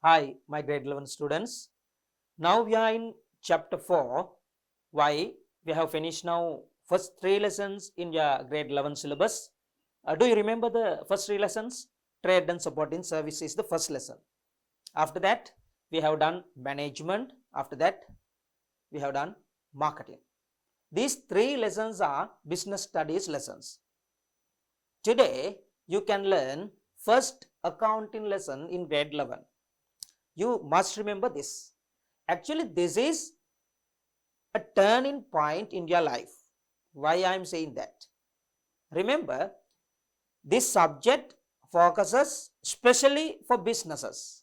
Hi, my grade 11 students. Now we are in chapter 4. Why? We have finished now first 3 lessons in your grade 11 syllabus. Do you remember the first 3 lessons? Trade and supporting service is the first lesson. After that, we have done management. After that, we have done marketing. These 3 lessons are business studies lessons. Today, you can learn first accounting lesson in grade 11. You must remember this. Actually, this is a turning point in your life. Why I am saying that? Remember, this subject focuses especially for businesses.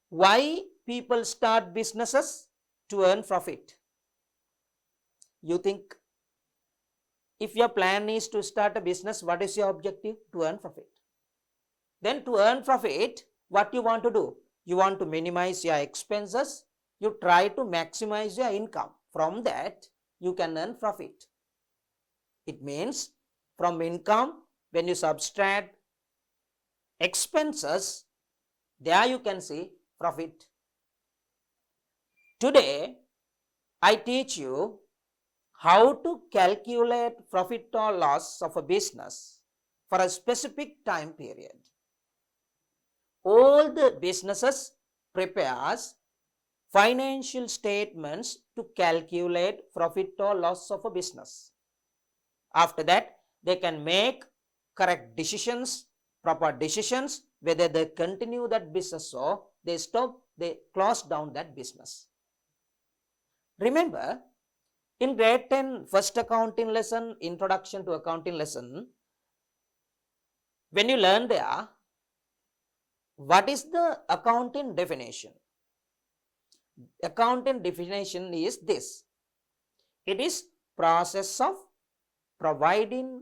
Why people start businesses? To earn profit. You think if your plan is to start a business, what is your objective? To earn profit. Then to earn profit, what you want to do? You want to minimize your expenses. You try to maximize your income. From that, you can earn profit. It means from income, when you subtract expenses, there you can see profit. Today, I teach you how to calculate profit or loss of a business for a specific time period. All the businesses prepares financial statements to calculate profit or loss of a business. After that, they can make correct decisions, proper decisions, whether they continue that business or they stop, they close down that business. Remember, in grade 10 first accounting lesson, introduction to accounting lesson, when you learn there, what is the accounting definition? Accounting definition is this. It is process of providing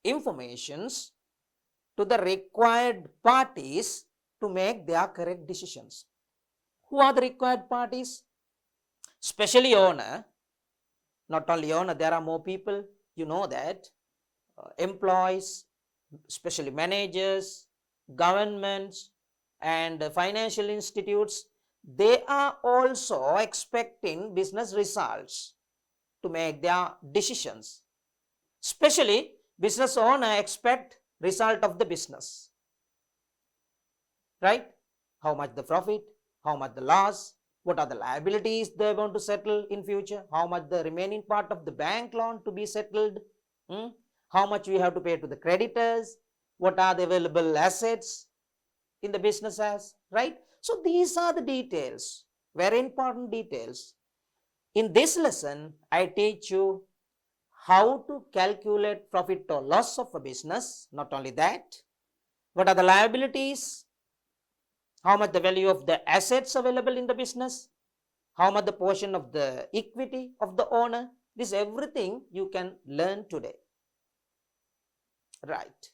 informations to the required parties to make their correct decisions. Who are the required parties? Especially owner. Not only owner, there are more people. You know that. Employees, especially managers, governments, and financial institutes, they are also expecting business results to make their decisions. Especially business owner expect result of the business, right? How much the profit, how much the loss, what are the liabilities they want to settle in future, how much the remaining part of the bank loan to be settled, how much we have to pay to the creditors, what are the available assets in the business as, right? So these are the details, very important details. In this lesson, I teach you how to calculate profit or loss of a business. Not only that, what are the liabilities, how much the value of the assets available in the business, how much the portion of the equity of the owner. This everything you can learn today. Right.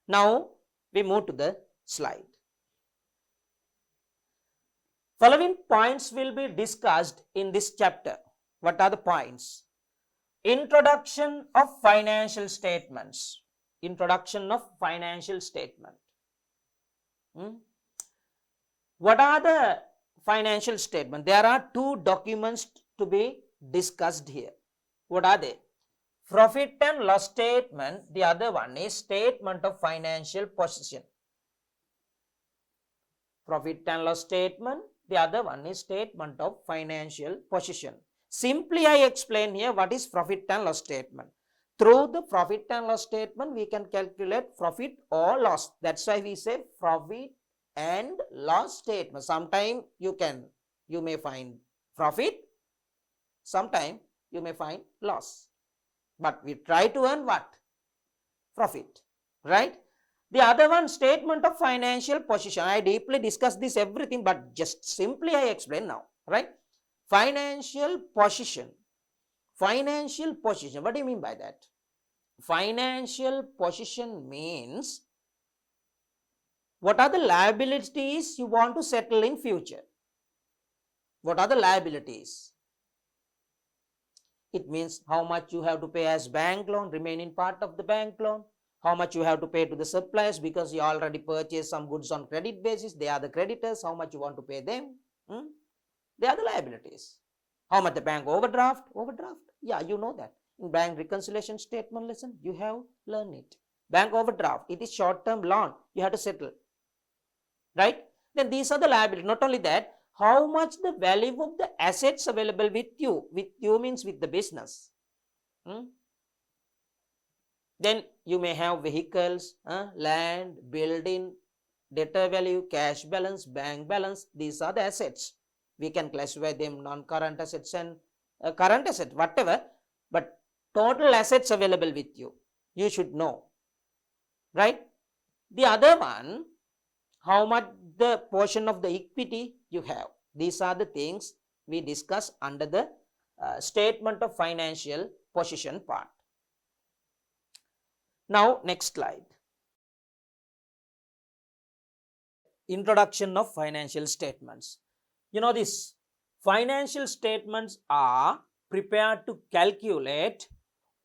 Now we move to the slide. Following points will be discussed in this chapter. What are the points? Introduction of financial statements. Introduction of financial statement. What are the financial statements? There are 2 documents to be discussed here. What are they? Profit and loss statement. The other one is statement of financial position. Profit and loss statement. The other one is statement of financial position. Simply I explain here what is profit and loss statement. Through the profit and loss statement, we can calculate profit or loss. That's why we say profit and loss statement. Sometime you may find profit, sometime you may find loss. But we try to earn what? Profit, right? The other one, statement of financial position. I deeply discuss this everything, but just simply I explain now, right? Financial position. Financial position. What do you mean by that? Financial position means what are the liabilities you want to settle in future? What are the liabilities? It means how much you have to pay as bank loan, remaining part of the bank loan. how much you have to pay to the suppliers because you already purchased some goods on credit basis. They are the creditors. How much you want to pay them? They are the liabilities. How much the bank overdraft? Overdraft. Yeah, you know that. In bank reconciliation statement lesson, you have learned it. Bank overdraft, it is short-term loan. You have to settle. Right? Then these are the liabilities. Not only that, how much the value of the assets available with you. With you means with the business. Then you may have vehicles, land, building, debtor value, cash balance, bank balance. These are the assets. We can classify them non-current assets and current assets, whatever. But total assets available with you, you should know. Right? The other one, how much the portion of the equity you have. These are the things we discuss under the statement of financial position part. Now, next slide. Introduction of financial statements. You know this, financial statements are prepared to calculate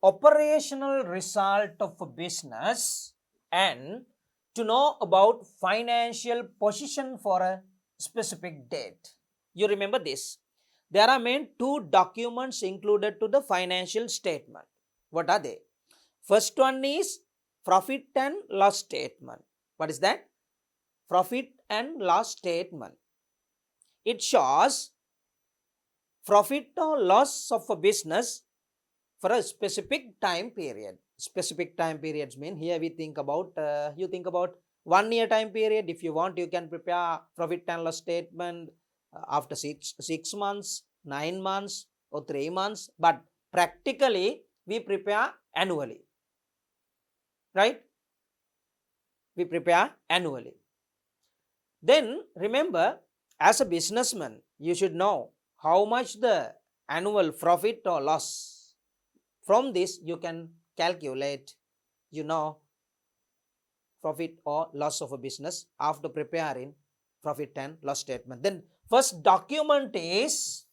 operational result of a business and to know about financial position for a specific date. You remember this. There are main two documents included to the financial statement. What are they? First one is profit and loss statement. What is that? Profit and loss statement. It shows profit or loss of a business for a specific time period. Specific time periods mean here we think about, you think about 1 year time period. If you want, you can prepare profit and loss statement after 6 months, 9 months or 3 months. But practically we prepare annually. Right? We prepare annually. Then remember, as a businessman, you should know how much the annual profit or loss. From this, you can calculate, profit or loss of a business after preparing profit and loss statement. Then first document is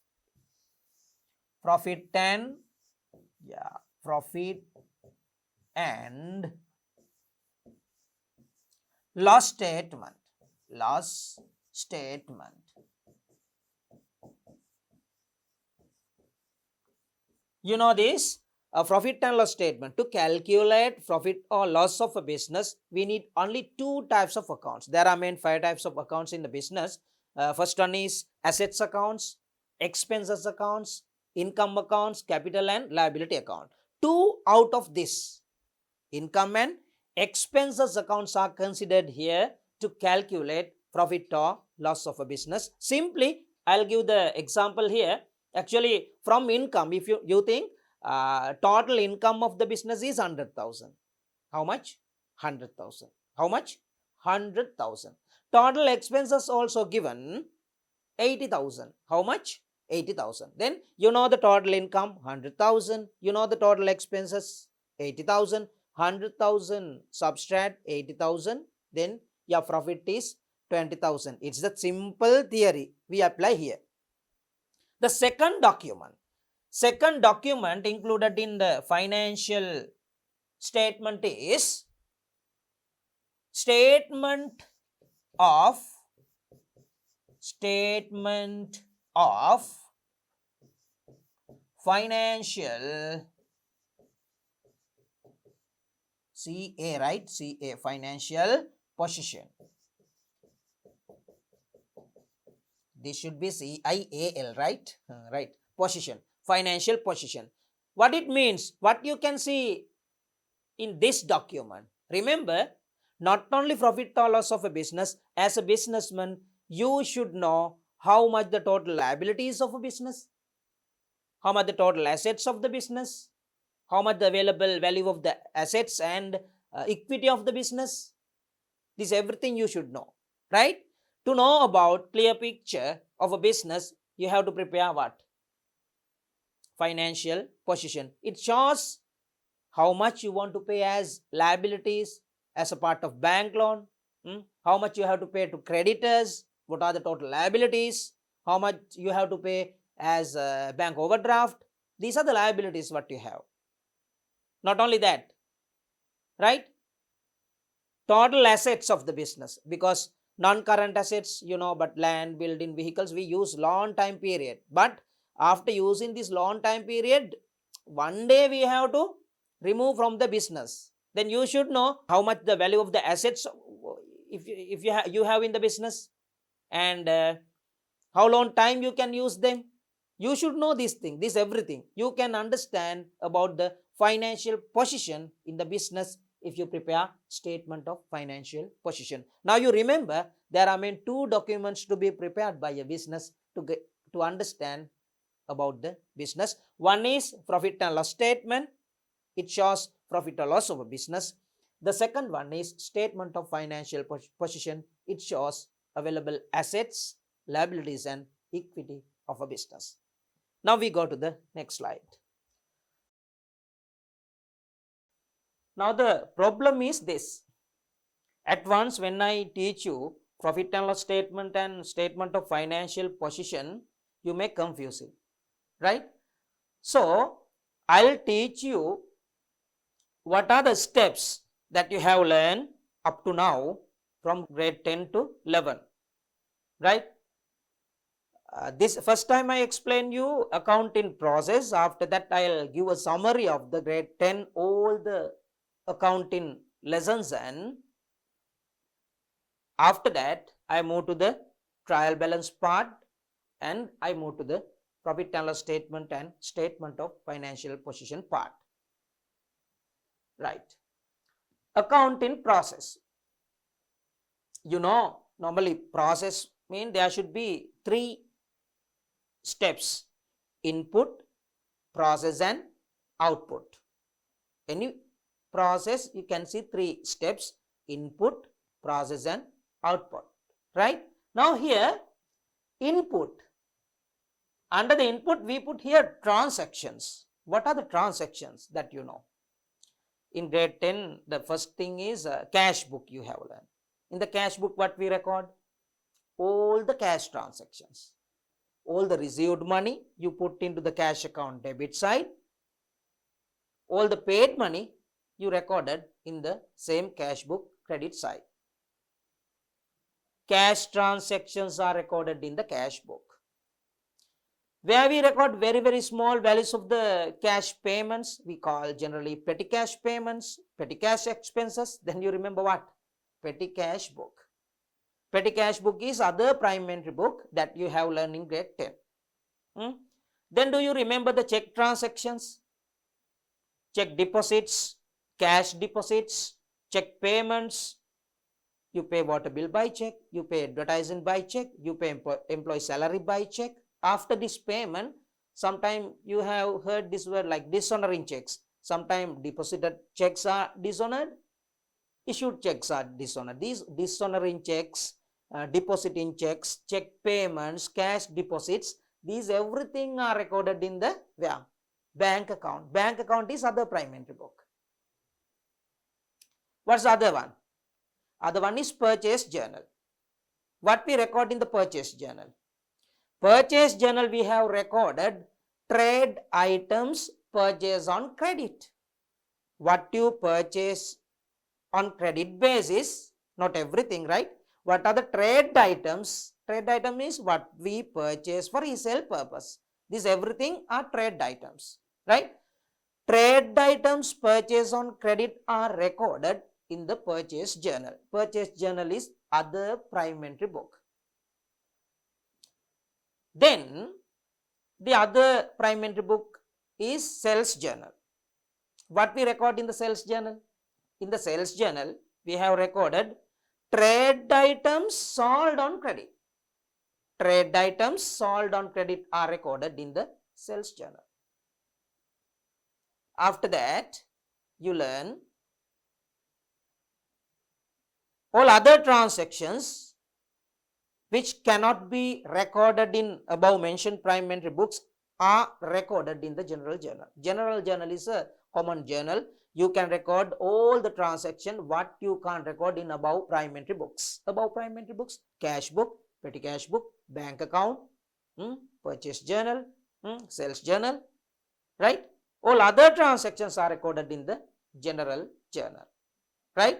profit and loss statement. Loss statement. You know this, a profit and loss statement. To calculate profit or loss of a business, we need only two types of accounts. There are main 5 types of accounts in the business. First one is assets accounts, expenses accounts, income accounts, capital and liability account. 2 out of this, income and expenses accounts, are considered here to calculate profit or loss of a business. Simply, I'll give the example here. Actually, from income, if you think total income of the business is 100,000. How much? 100,000. How much? 100,000. Total expenses also given 80,000. How much? 80,000. Then you know the total income 100,000. You know the total expenses 80,000. 100,000 subtract 80,000. Then your profit is 20,000. It's the simple theory we apply here. The second document included in the financial statement is statement of financial CA, right? CA, financial position. This should be CIAL, right? Right. Position, financial position. What it means, what you can see in this document. Remember, not only profit or loss of a business, as a businessman, you should know how much the total liabilities of a business, how much the total assets of the business, how much the available value of the assets and equity of the business. This everything you should know, right? To know about clear picture of a business, you have to prepare what? Financial position. It shows how much you want to pay as liabilities as a part of bank loan, how much you have to pay to creditors, what are the total liabilities, how much you have to pay as bank overdraft. These are the liabilities what you have. Not only that, right? total assets of the business, because non-current assets, but land, building, vehicles, we use long time period. But after using this long time period, one day we have to remove from the business. Then you should know how much the value of the assets if you have in the business, and how long time you can use them. You should know this thing, this everything. You can understand about the financial position in the business if you prepare statement of financial position. Now you remember there are two documents to be prepared by a business to understand about the business. One is profit and loss statement. It shows profit or loss of a business. The second one is statement of financial position. It shows available assets, liabilities, and equity of a business. Now we go to the next slide. Now the problem is this. At once when I teach you profit and loss statement and statement of financial position, you may confuse it, right? So I'll teach you what are the steps that you have learned up to now from grade 10 to 11, right? This first time I explain you accounting process. After that I'll give a summary of the grade 10 all the accounting lessons, and after that I move to the trial balance part, and I move to the profit and loss statement and statement of financial position part, right? Accounting process, normally process mean there should be 3 steps: input, process, and output. Any process you can see 3 steps: input, process, and output, right? Now here input, under the input we put here transactions. What are the transactions that you know? In grade 10 the first thing is cash book you have learned. In the cash book what we record? All the cash transactions. All the received money you put into the cash account debit side. All the paid money you recorded in the same cash book credit side. Cash transactions are recorded in the cash book. Where we record very, very small values of the cash payments, we call generally petty cash payments, petty cash expenses. Then you remember what? Petty cash book. Petty cash book is other prime entry book that you have learned in grade 10. Then do you remember the check transactions? Check deposits, cash deposits, check payments. You pay water bill by check, you pay advertising by check, you pay employee salary by check. After this payment, sometime you have heard this word like dishonoring checks. Sometimes deposited checks are dishonored, issued checks are dishonored. These dishonoring checks, depositing checks, check payments, cash deposits, these everything are recorded in the bank account. Bank account is other prime entry book. What's the other one? Other one is purchase journal. What we record in the purchase journal? Purchase journal we have recorded trade items purchased on credit. What you purchase on credit basis, not everything, right? What are the trade items? Trade item is what we purchase for resale purpose. These everything are trade items, right? Trade items purchased on credit are recorded in the purchase journal. Purchase journal is other prime entry book. Then the other prime entry book is sales journal. What we record in the sales journal? In the sales journal we have recorded trade items sold on credit. Trade items sold on credit are recorded in the sales journal. After that you learn all other transactions which cannot be recorded in above mentioned prime entry books are recorded in the general journal. General journal is a common journal. You can record all the transaction what you can't record in above prime entry books. Above prime entry books, cash book, petty cash book, bank account, purchase journal, sales journal, right? All other transactions are recorded in the general journal, right?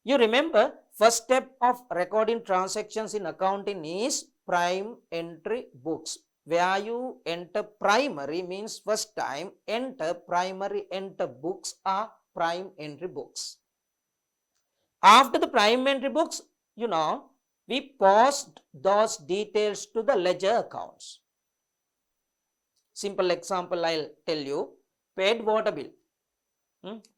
You remember, first step of recording transactions in accounting is prime entry books. Where you enter primary means first time enter primary enter books are prime entry books. After the prime entry books, we post those details to the ledger accounts. Simple example I'll tell you. Paid water bill.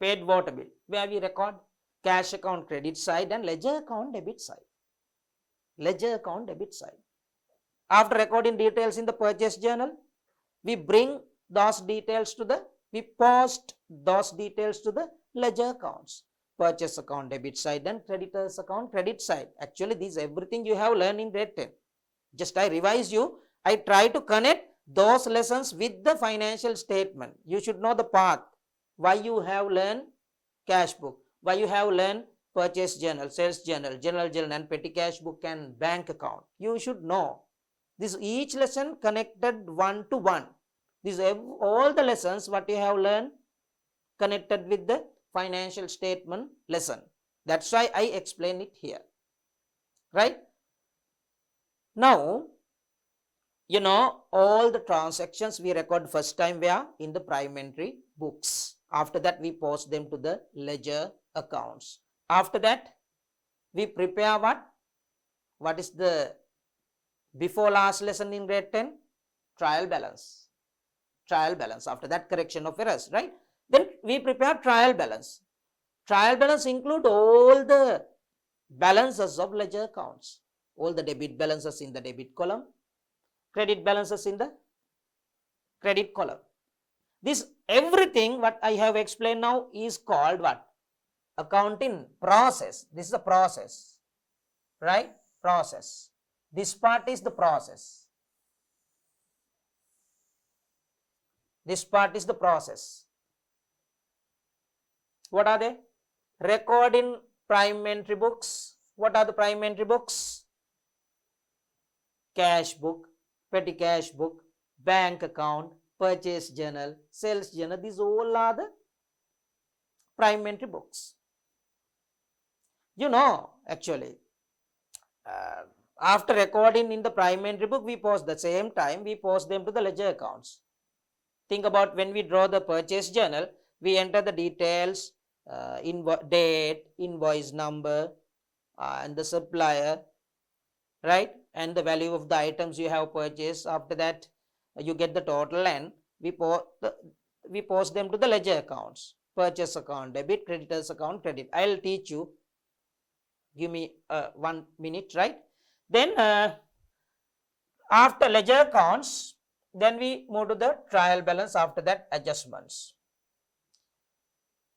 Paid water bill. Where we record cash account credit side and ledger account debit side. Ledger account debit side. After recording details in the purchase journal, we bring those details to we post those details to the ledger accounts. Purchase account debit side and creditors account credit side. Actually, this is everything you have learned in grade 10. Just I revise you. I try to connect those lessons with the financial statement. You should know the path. Why you have learned cash book. Why you have learned purchase journal, sales journal, general journal and petty cash book and bank account. You should know. This each lesson connected one to one. These all the lessons what you have learned connected with the financial statement lesson. That's why I explain it here. Right? Now, all the transactions we record first time where in the prime entry books. After that, we post them to the ledger accounts. After that, we prepare what? What is the before last lesson in grade 10? Trial balance. Trial balance. After that, correction of errors, right? Then we prepare trial balance. Trial balance include all the balances of ledger accounts. All the debit balances in the debit column. Credit balances in the credit column. This everything what I have explained now is called what? Accounting process. This is a process. Right? Process. This part is the process. This part is the process. What are they? Recording prime entry books. What are the prime entry books? Cash book, petty cash book, bank account, purchase journal, sales journal. These all are the prime entry books. Actually, after recording in the prime entry book, we post the same time, we post them to the ledger accounts. Think about when we draw the purchase journal, we enter the details, date, invoice number, and the supplier, right? And the value of the items you have purchased. After that, you get the total and we post them to the ledger accounts. Purchase account debit, creditors account credit. I'll teach you. Give me 1 minute, right? Then after ledger accounts, then we move to the trial balance. After that, adjustments.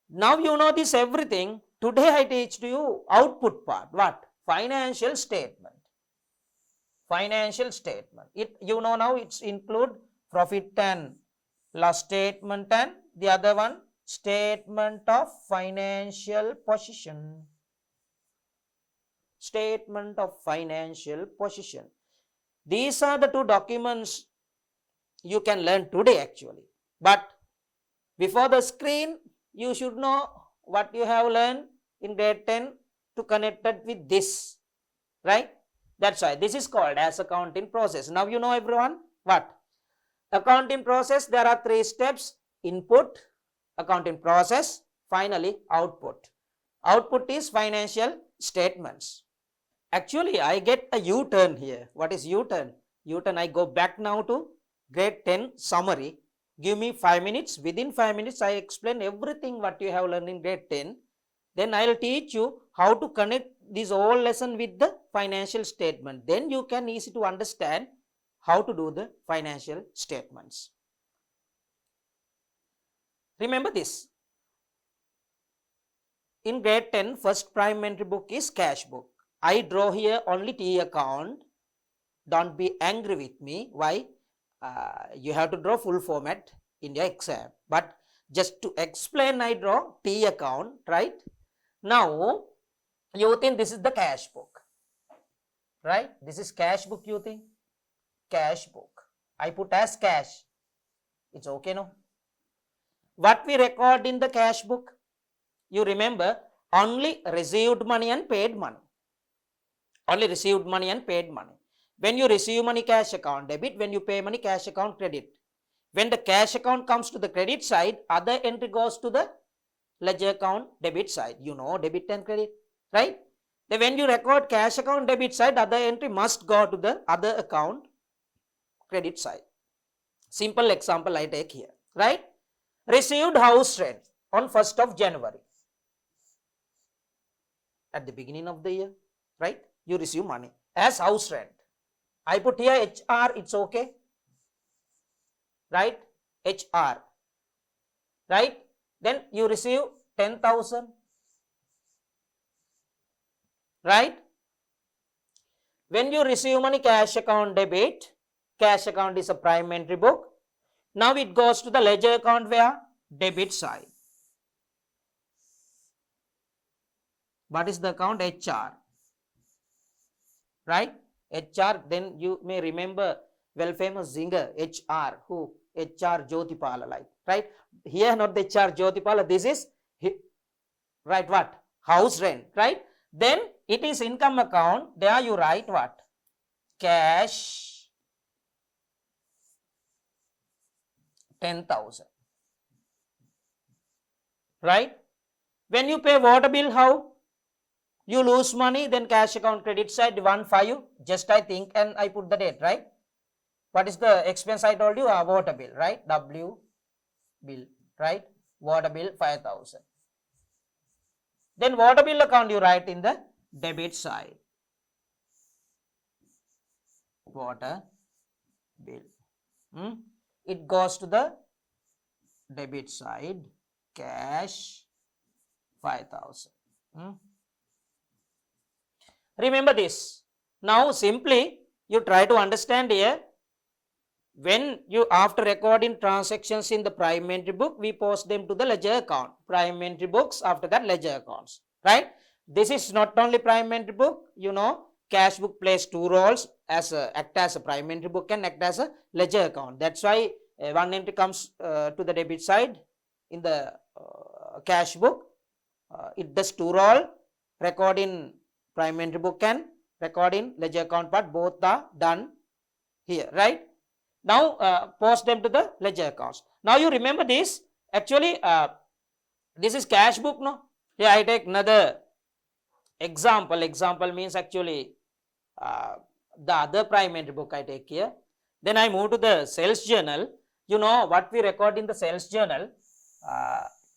Now you know this everything. Today I teach to you output part. What? Financial statement. Financial statement. Now it's include profit and loss statement and the other one statement of financial position. Statement of financial position. These are the two documents you can learn today actually. But before the screen, you should know what you have learned in grade 10 to connect it with this, right? That's why this is called as accounting process. Now you know everyone what? Accounting process, there are 3 steps: input, accounting process, finally output. Output is financial statements. Actually, I get a U-turn here. What is U-turn? U-turn, I go back now to grade 10 summary. Give me 5 minutes. Within 5 minutes, I explain everything what you have learned in grade 10. Then I will teach you how to connect this whole lesson with the financial statement. Then you can easy to understand how to do the financial statements. Remember this. In grade 10, first prime entry book is cash book. I draw here only T account. Don't be angry with me. Why? You have to draw full format in your exam. But just to explain, I draw T account, right? Now, you think this is the cash book, right? This is cash book, you think? Cash book. I put as cash. It's okay, no? What we record in the cash book? You remember, Only received money and paid money. Only received money and paid money. When you receive money, cash account debit. When you pay money, cash account credit. When the cash account comes to the credit side, other entry goes to the ledger account debit side. You know debit and credit, right? Then when you record cash account debit side, other entry must go to the other account credit side. Simple example I take here, right? Received house rent on 1st of January. At the beginning of the year, right? You receive money as house rent. I put here HR, it's okay, right? HR, right? Then you receive 10,000, right? When you receive money, cash account debit, cash account is a prime entry book. Now it goes to the ledger account where? Debit side. What is the account? HR, right? HR, then you may remember well famous singer HR, who? HR Jyotipala, like, right? Here not the HR Jyotipala, this is, right, what? House rent, right? Then it is income account, there you write what? Cash 10,000, right? When you pay water bill, how? You lose money, then cash account credit side 15, just I think, and I put the date, right? What is the expense I told you? Water bill, right? W bill, right? Water bill 5,000. Then water bill account you write in the debit side. Water bill. It goes to the debit side. Cash 5,000. Remember this. Now simply you try to understand here. When you, after recording transactions in the prime entry book, we post them to the ledger account. Prime entry books, after that ledger accounts, right? This is not only prime entry book, you know, cash book plays two roles, as act as a prime entry book and act as a ledger account. That's why one entry comes to the debit side in the cash book. It does two role, record in prime entry book and record in ledger account part. Both are done here, right? Now post them to the ledger accounts. Now you remember this. Actually, this is cash book, no? Here I take another example. Example means actually the other prime entry book I take here. Then I move to the sales journal. You know what we record in the sales journal?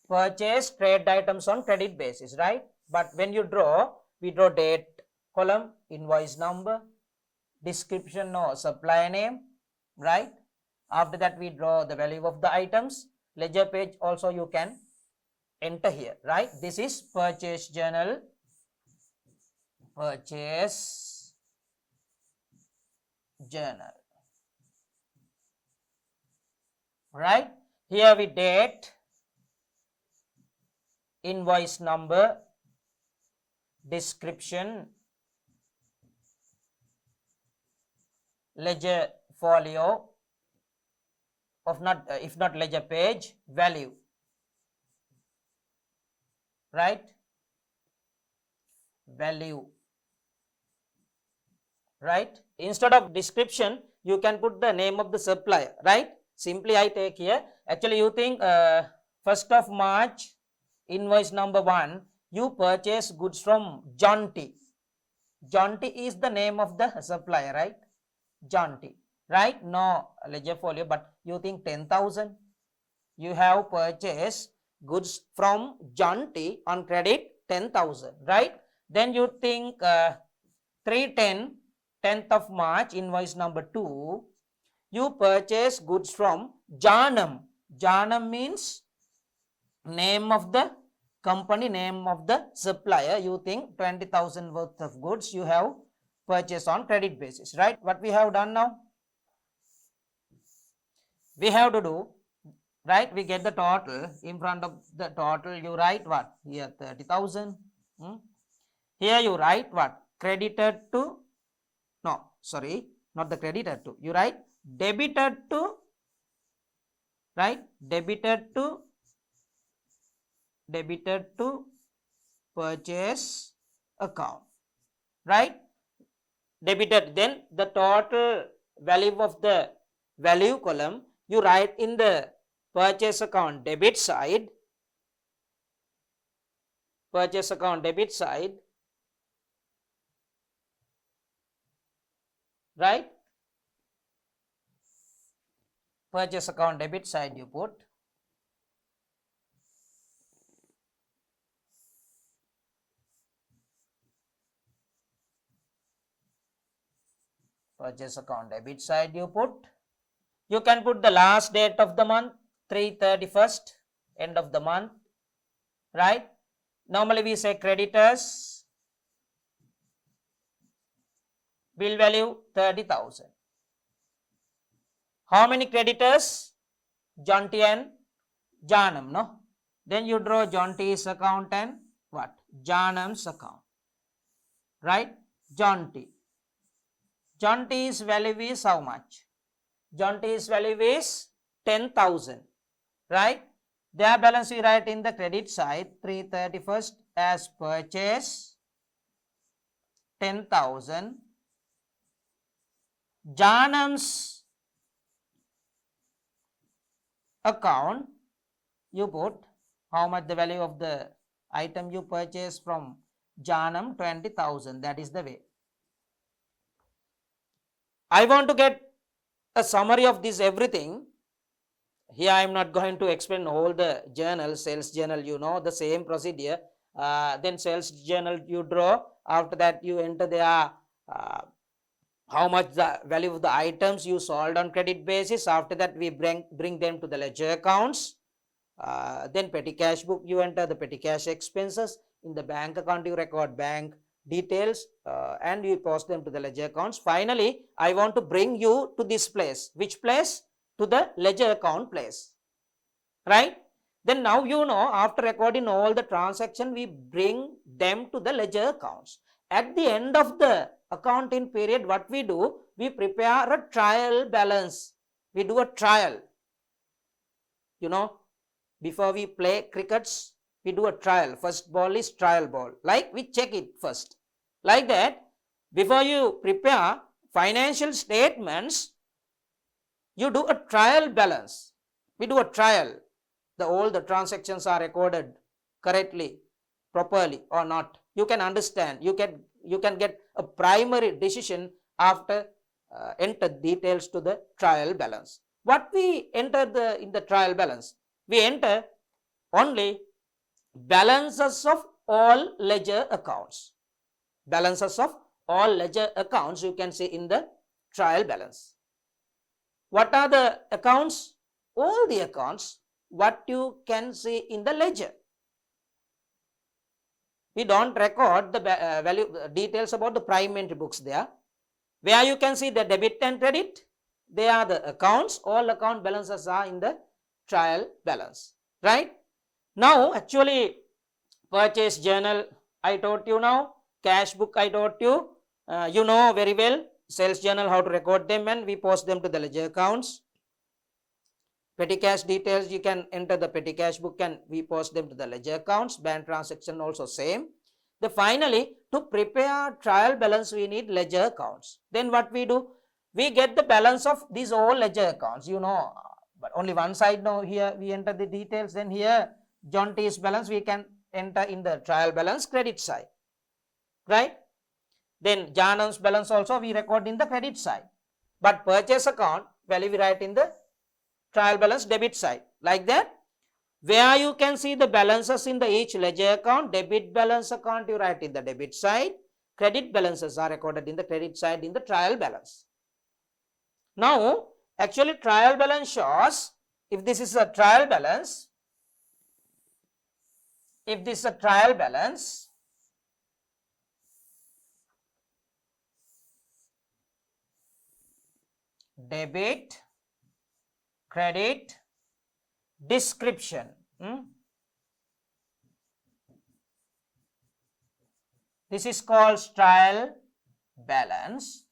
Purchase trade items on credit basis, right? But when you draw, we draw date column, invoice number, description or supplier name, right? After that we draw the value of the items. Ledger page also you can enter here, right? This is purchase journal, purchase journal, right? Here we date, invoice number, description, ledger folio, of not if not ledger page, value, right? Value, right? Instead of description, you can put the name of the supplier, right? Simply I take here. Actually, you think 1st of March, invoice number 1, you purchase goods from John T. John T is the name of the supplier, right? John T, right? No ledger folio, but you think 10,000. You have purchased goods from John T on credit 10,000, right? Then you think 310, 10th of March, invoice number 2, you purchase goods from Janam. Janam means name of the company, name of the supplier. You think 20,000 worth of goods you have purchased on credit basis, right? What we have done now? We have to do, right? We get the total. In front of the total, you write what? Here 30,000. Here you write what? Credited to, no, sorry, not the credited to. You write debited to, right? Debited to purchase account, right? Debited, then the total value of the value column you write in the purchase account debit side, purchase account debit side, right? Purchase account debit side you put, purchase account debit side you put. You can put the last date of the month, 3/31st, end of the month, right? Normally we say creditors, bill value 30,000. How many creditors? Jonty and Janam, no? Then you draw Jonty's account and what? Janam's account, right? Jonty. Jonty's value is how much? Jonty's value is 10,000, right? Their balance we write in the credit side, 3/31st as purchase 10,000. Janam's account, you put how much the value of the item you purchase from Janam, 20,000. That is the way. I want to get a summary of this everything. Here I am not going to explain all the journal, sales journal, you know the same procedure. Then sales journal you draw. After that you enter there how much the value of the items you sold on credit basis. After that we bring them to the ledger accounts. Then petty cash book you enter the petty cash expenses. In the bank account you record bank details and you post them to the ledger accounts. Finally, I want to bring you to this place. Which place? To the ledger account place, right? Then now you know after recording all the transaction, we bring them to the ledger accounts. At the end of the accounting period, what we do? We prepare a trial balance. We do a trial. You know, before we play crickets, we do a trial. First ball is trial ball. Like we check it first. Like that, before you prepare financial statements, you do a trial balance. We do a trial. All the transactions are recorded correctly, properly or not. You can understand. You can get a primary decision after enter details to the trial balance. What we enter in the trial balance? We enter only balances of all ledger accounts. Balances of all ledger accounts you can see in the trial balance. What are the accounts? All the accounts what you can see in the ledger. We don't record the value details about the prime entry books there. Where you can see the debit and credit, they are the accounts. All account balances are in the trial balance, right? Now actually purchase journal I taught you now, cash book I taught you, you know very well. Sales journal, how to record them and we post them to the ledger accounts. Petty cash details, you can enter the petty cash book and we post them to the ledger accounts. Bank transaction also same. Then finally, to prepare trial balance, we need ledger accounts. Then what we do? We get the balance of these all ledger accounts, you know, but only one side now. Here we enter the details. Then here John T's balance we can enter in the trial balance credit side, right? Then Janam's balance also we record in the credit side. But purchase account value we write in the trial balance debit side. Like that. Where you can see the balances in the each ledger account, debit balance account you write in the debit side. Credit balances are recorded in the credit side in the trial balance. Now, actually trial balance shows, if this is a trial balance, debit, credit, description. This is called trial balance.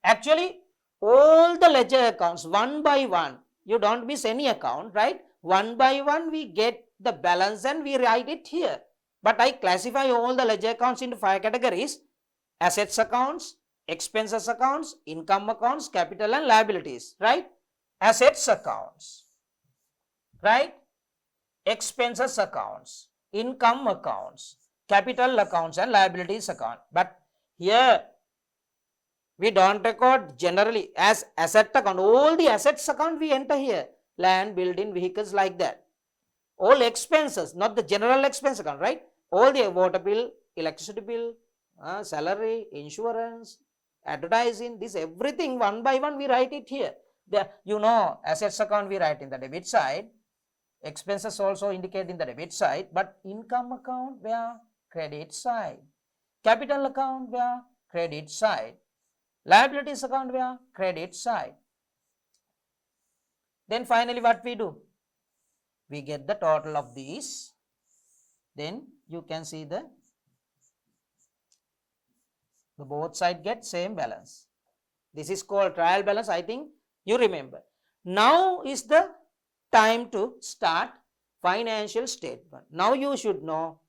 Actually, all the ledger accounts one by one, you don't miss any account, right? One by one we get the balance and we write it here. But I classify all the ledger accounts into 5 categories: assets accounts, expenses accounts, income accounts, capital and liabilities, right? Assets accounts, right? Expenses accounts, income accounts, capital accounts and liabilities account. But here we don't record generally as asset account. All the assets account we enter here: land, building, vehicles, like that. All expenses, not the general expense account, right? All the water bill, electricity bill, salary, insurance, advertising, this everything one by one we write it here. The assets account we write in the debit side, expenses also indicate in the debit side, but income account where? Credit side. Capital account where? Credit side. Liabilities account where? Credit side. Then finally what we do? We get the total of these. Then you can see the both side get same balance. This is called trial balance. I think you remember. Now is the time to start financial statement. Now you should know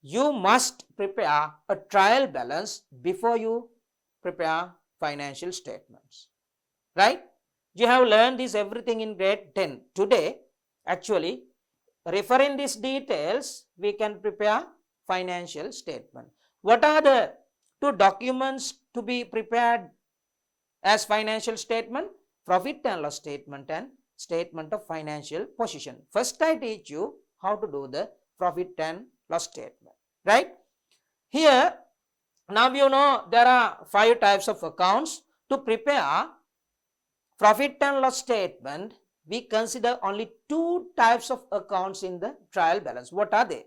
you must prepare a trial balance before you prepare financial statements, right? You have learned this everything in grade 10. Today, actually, referring these details, we can prepare financial statement. What are the 2 documents to be prepared as financial statement? Profit and loss statement and statement of financial position. First, I teach you how to do the profit and loss statement, right? Here, now you know there are 5 types of accounts. To prepare profit and loss statement, we consider only 2 types of accounts in the trial balance. What are they?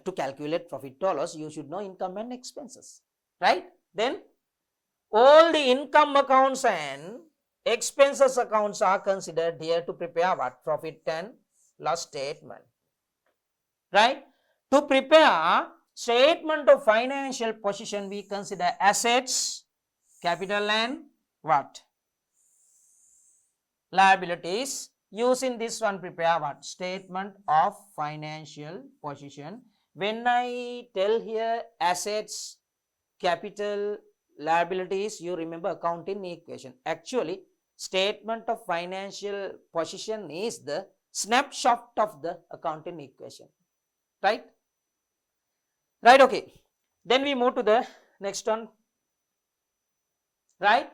To calculate profit or loss, you should know income and expenses, right? Then all the income accounts and expenses accounts are considered here to prepare what? Profit and loss statement, right? To prepare statement of financial position, we consider assets, capital and what? Liabilities. Using this one, prepare what? Statement of financial position. When I tell here assets, capital, liabilities, you remember accounting equation. Actually, statement of financial position is the snapshot of the accounting equation, right? Right, okay. Then we move to the next one, right?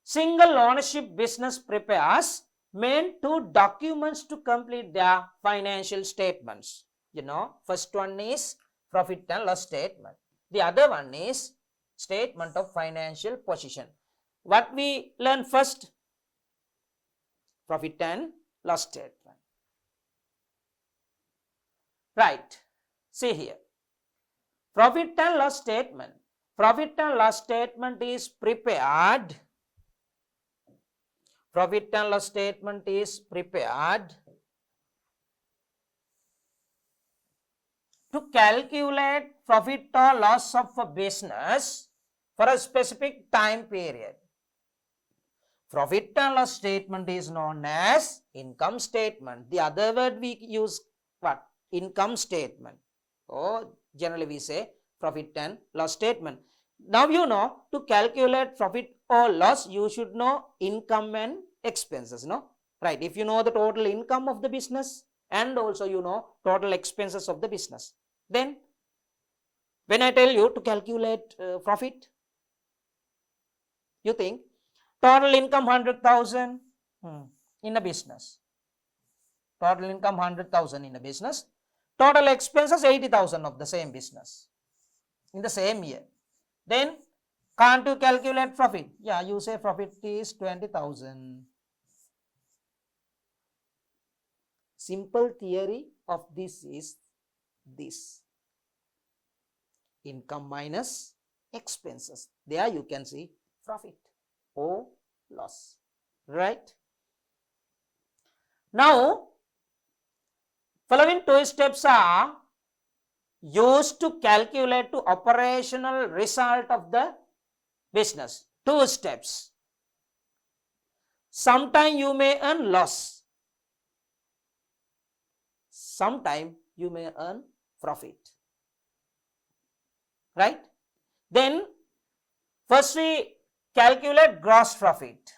Single ownership business prepares main 2 documents to complete their financial statements. First one is profit and loss statement. The other one is statement of financial position. What we learn first? Profit and loss statement. Right. See here. Profit and loss statement. Profit and loss statement is prepared. Profit and loss statement is prepared to calculate profit or loss of a business for a specific time period. Profit and loss statement is known as income statement. The other word we use what? Income statement. Or generally we say profit and loss statement. Now you know to calculate profit or loss, you should know income and expenses, no? Right. If you know the total income of the business and also you know total expenses of the business, then when I tell you to calculate profit, you think total income 100,000 in a business. Total income 100,000 in a business. Total expenses 80,000 of the same business in the same year. Then can't you calculate profit? Yeah, you say profit is 20,000. Simple theory of this is this. Income minus expenses. There you can see profit or loss, right? Now, following 2 steps are used to calculate the operational result of the business. 2 steps. Sometimes you may earn loss. sometime you may earn profit. Right? Then first we calculate gross profit.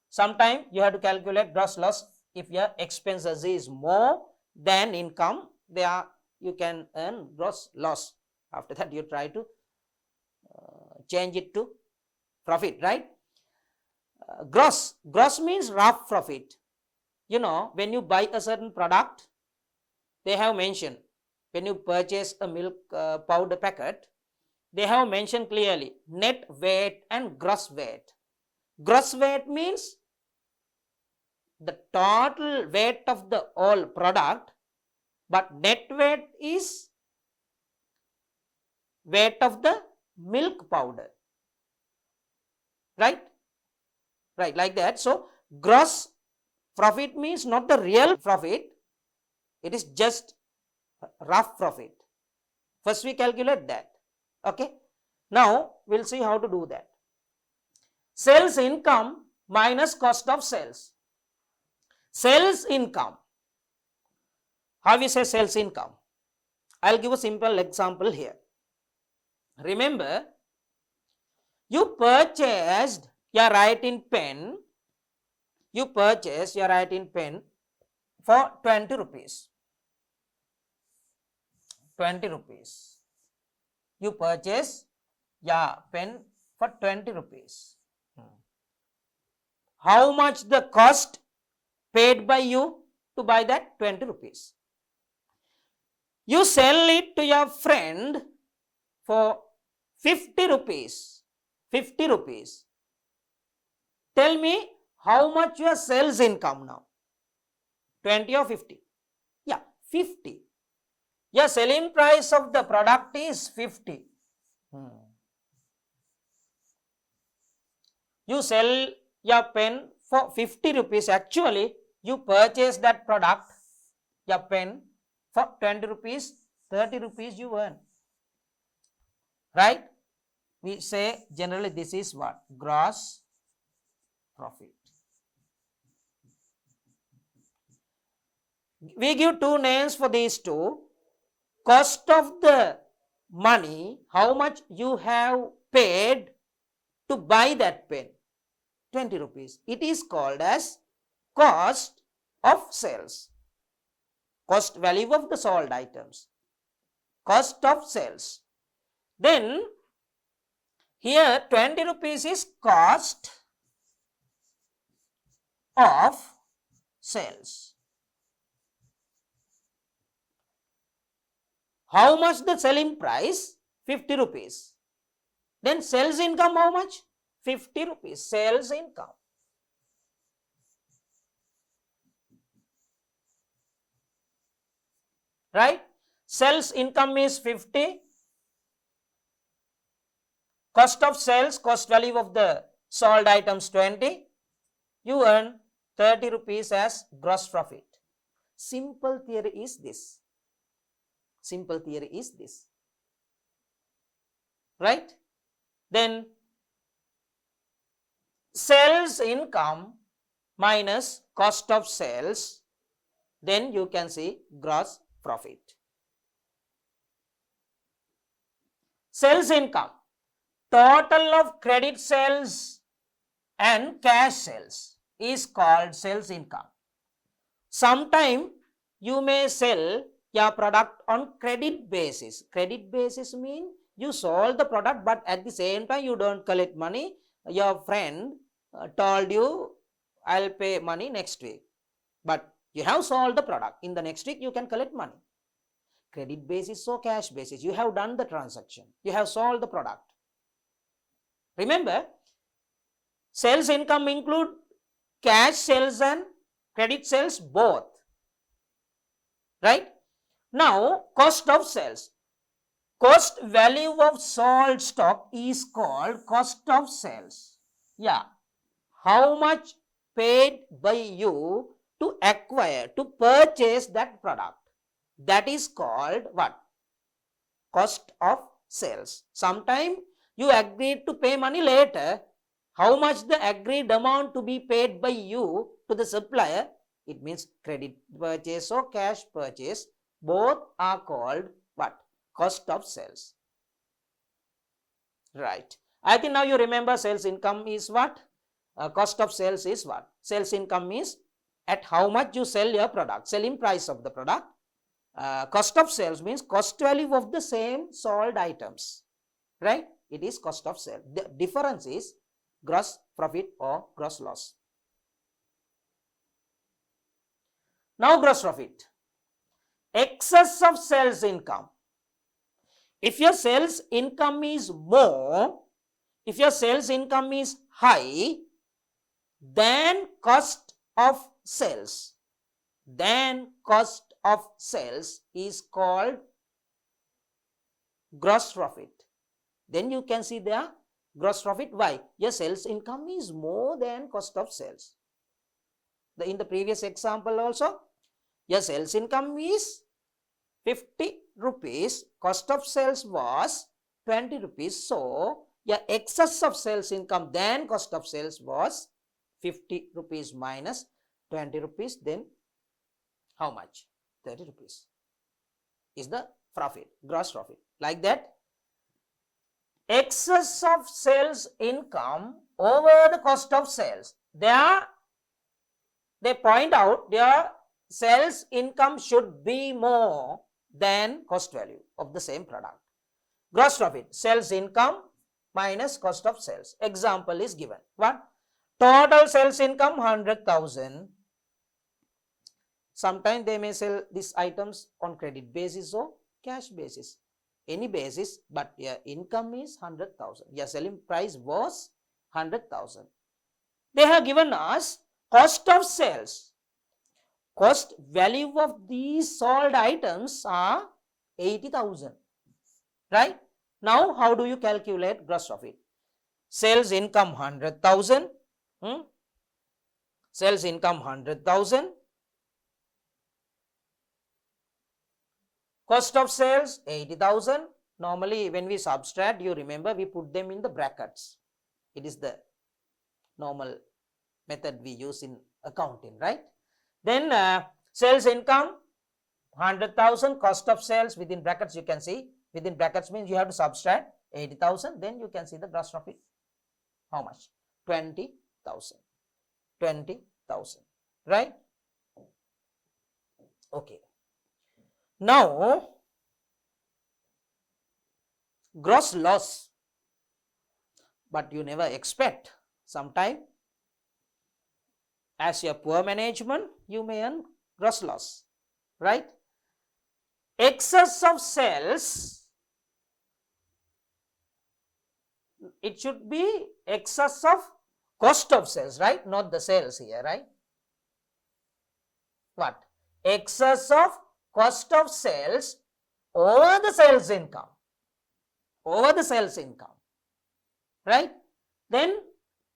Sometime you have to calculate gross loss. If your expenses is more than income, there you can earn gross loss. After that, you try to change it to profit, right? Gross means rough profit. You know, when you buy a certain product, they have mentioned, when you purchase a milk powder packet, they have mentioned clearly net weight and gross weight. Gross weight means the total weight of the whole product, but net weight is weight of the milk powder. Right? Right, like that. So, gross profit means not the real profit, it is just rough profit. First we calculate that. Okay. Now, we will see how to do that. Sales income minus cost of sales. Sales income. How we say sales income? I will give a simple example here. Remember, you purchased your writing pen. You purchase your writing pen for 20 rupees. 20 rupees. You purchase your pen for 20 rupees. How much the cost paid by you to buy that? 20 rupees. You sell it to your friend for 50 rupees. 50 rupees. Tell me how much your sales income now? 20 or 50? Yeah, 50. Your selling price of the product is 50. You sell your pen for 50 rupees. Actually, you purchase that product, your pen, for 20 rupees, 30 rupees you earn. Right? We say generally this is what? Gross profit. We give two names for these two. Cost of the money, how much you have paid to buy that pen? 20 rupees. It is called as cost of sales. Cost value of the sold items. Cost of sales. Then here 20 rupees is cost of sales. How much the selling price? 50 rupees. Then sales income how much? 50 rupees. Sales income. Right? Sales income is 50. Cost of sales, cost value of the sold items 20. You earn 30 rupees as gross profit. Simple theory is this. Simple theory is this. Right? Then sales income minus cost of sales, then you can see gross profit. Sales income, total of credit sales and cash sales is called sales income. Sometime you may sell your product on credit basis. Credit basis means you sold the product, but at the same time you don't collect money. Your friend told you, I'll pay money next week. But you have sold the product. In the next week you can collect money. Credit basis or cash basis. You have done the transaction. You have sold the product. Remember, sales income include cash sales and credit sales both. Right? Now, cost of sales. Cost value of sold stock is called cost of sales. Yeah. How much paid by you to acquire, to purchase that product? That is called what? Cost of sales. Sometime you agreed to pay money later. How much the agreed amount to be paid by you to the supplier? It means credit purchase or cash purchase. Both are called what? Cost of sales. Right. I think now you remember sales income is what? Cost of sales is what? Sales income is at how much you sell your product, selling price of the product. Cost of sales means cost value of the same sold items, right? It is cost of sale. The difference is gross profit or gross loss. Now gross profit. Excess of sales income. If your sales income is more, if your sales income is high, then cost of sales, then cost of sales is called gross profit. Then you can see there gross profit. Why? Your sales income is more than cost of sales. In the previous example also, your sales income is 50 rupees, cost of sales was 20 rupees. So, your excess of sales income than cost of sales was 50 rupees minus 20 rupees. Then how much? 30 rupees is the profit, gross profit. Like that, excess of sales income over the cost of sales. They point out their sales income should be more than cost value of the same product. Gross profit, sales income minus cost of sales. Example is given. What? Total sales income 100,000. Sometimes they may sell these items on credit basis or cash basis. Any basis, but your income is 100,000. Your selling price was 100,000. They have given us cost of sales. Cost value of these sold items are 80,000. Right? Now, how do you calculate gross profit? Sales income 100,000. Sales income 100,000. Cost of sales 80,000. Normally, when we subtract, you remember we put them in the brackets. It is the normal method we use in accounting, right? Then sales income 100,000, cost of sales within brackets you can see. Within brackets means you have to subtract 80,000. Then you can see the gross profit. How much? 20,000. 20,000. Right? Okay. Now, gross loss. But you never expect. Sometime, as your poor management, you may earn gross loss. Right? Excess of sales, it should be excess of cost of sales, right? Not the sales here, right? What? Excess of cost of sales over the sales income. Over the sales income. Right? Then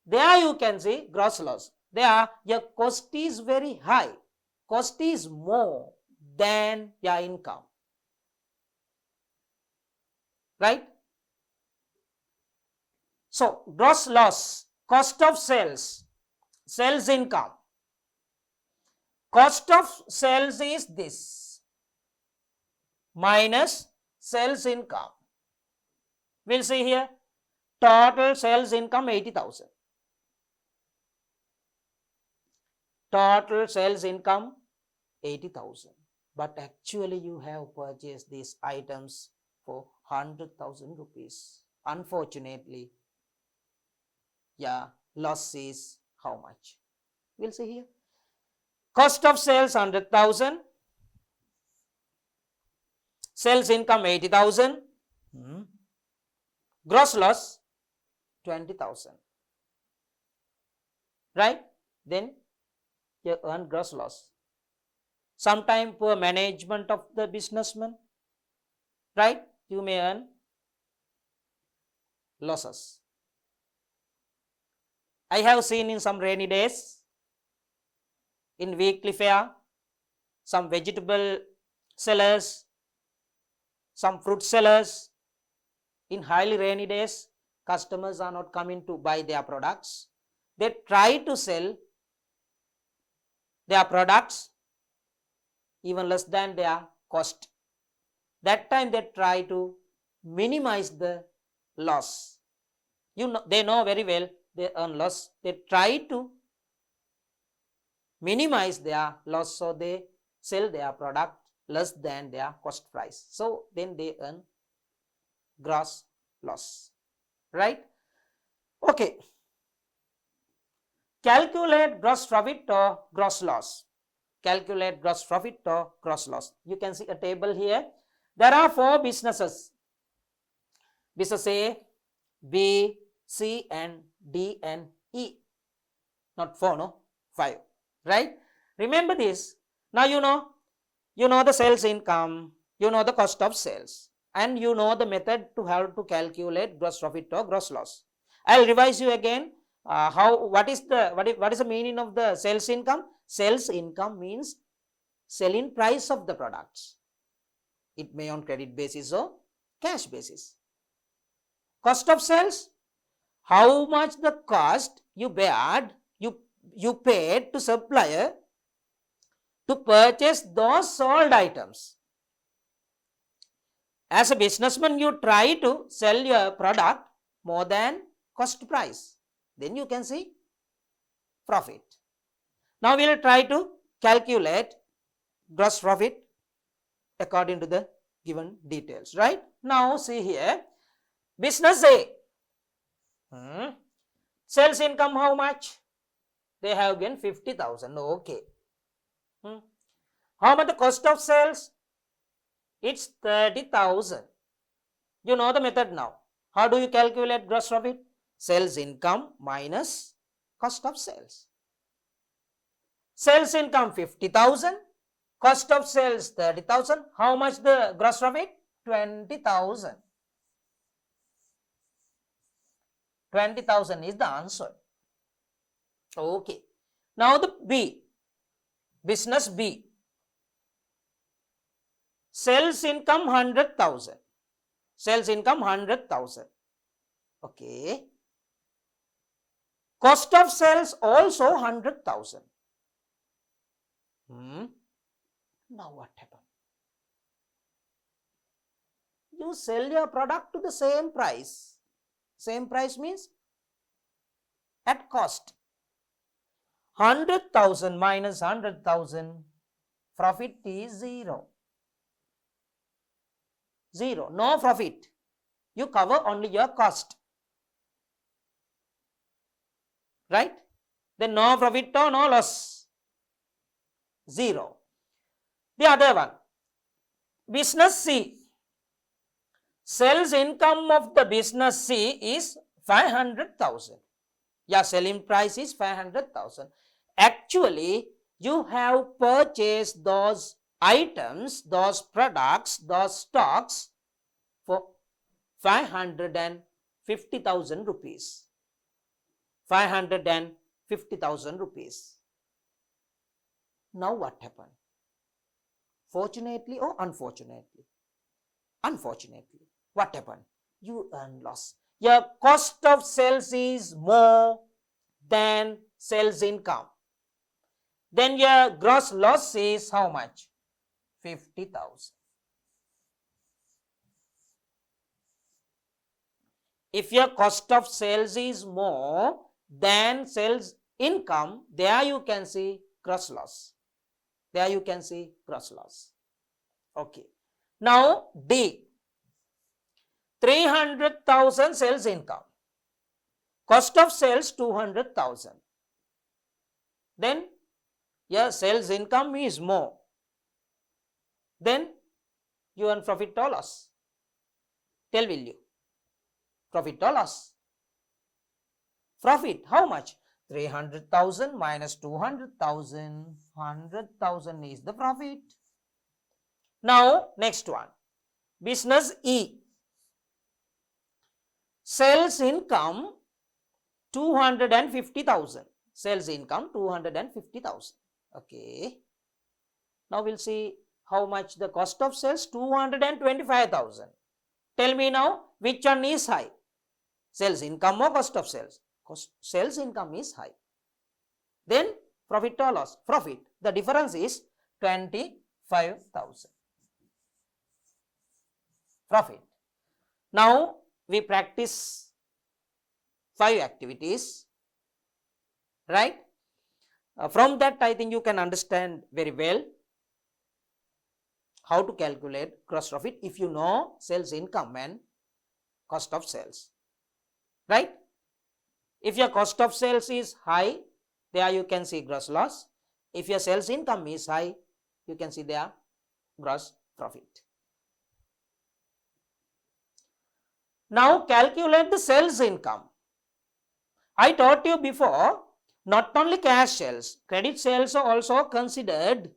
there you can see gross loss. There your cost is very high. Cost is more than your income. Right? So, gross loss, cost of sales, sales income. Cost of sales is this minus sales income. We'll see here total sales income 80,000. Total sales income 80,000. But actually you have purchased these items for 100,000 rupees. Unfortunately, loss is how much? We'll see here. Cost of sales 100,000. Sales income 80,000. Gross loss 20,000. Right? Then you earn gross loss. Sometime poor management of the businessman. Right? You may earn losses. I have seen in some rainy days, in weekly fair, some vegetable sellers, some fruit sellers, in highly rainy days, customers are not coming to buy their products. They try to sell their products even less than their cost. That time they try to minimize the loss. They know very well they earn loss. They try to minimize their loss, so they sell their product less than their cost price. So then they earn gross loss, right? Okay. Calculate gross profit or gross loss. Calculate gross profit or gross loss. You can see a table here. There are 4 businesses. Business A, B, C and D and E. Not 4, no? 5. Right? Remember this. Now you know the sales income, you know the cost of sales, and you know the method to how to calculate gross profit or gross loss. I'll revise you again. What is the meaning of the sales income? Sales income means selling price of the products. It may on credit basis or cash basis. Cost of sales, how much the cost you paid to supplier to purchase those sold items. As a businessman, you try to sell your product more than cost price. Then you can see profit. Now we will try to calculate gross profit according to the given details, right? Now see here, business A. Sales income how much? They have gained 50,000. Okay. How much the cost of sales? It's 30,000. You know the method now. How do you calculate gross profit? Sales income minus cost of sales. Sales income 50,000. Cost of sales 30,000. How much the gross profit? 20,000. 20,000 is the answer. Okay. Now the B. Business B. Sales income 100,000. Sales income 100,000. Okay. Cost of sales also 100,000. Now what happened? You sell your product to the same price. Same price means at cost. 100,000 minus 100,000, profit is 0. 0, no profit. You cover only your cost. Right? Then no profit or no loss. 0. The other one, business C. Sales income of the business C is 500,000. Yeah, selling price is 500,000. Actually, you have purchased those items, those products, those stocks for 550,000 rupees. 550,000 rupees. Now what happened? Fortunately or unfortunately? Unfortunately. What happened? You earn loss. Your cost of sales is more than sales income. Then your gross loss is how much? 50,000. If your cost of sales is more than sales income, there you can see gross loss. There you can see gross loss. Okay. Now D. 300,000 sales income. Cost of sales 200,000. Then your sales income is more. Then you earn profit or loss. Tell will you? Profit or loss? Profit, how much? 300,000 minus 200,000. 100,000 is the profit. Now, next one. Business E. Sales income 250,000. Sales income 250,000. Okay. Now we'll see how much the cost of sales, 225,000. Tell me now, which one is high? Sales income or cost of sales? Sales income is high. Then Profit or loss? Profit. The difference is 25,000. Profit. Now we practice 5 activities, right? From that, I think you can understand very well how to calculate gross profit if you know sales income and cost of sales, right? If your cost of sales is high, there you can see gross loss. If your sales income is high, you can see there gross profit. Now calculate the sales income. I taught you before, not only cash sales, credit sales are also considered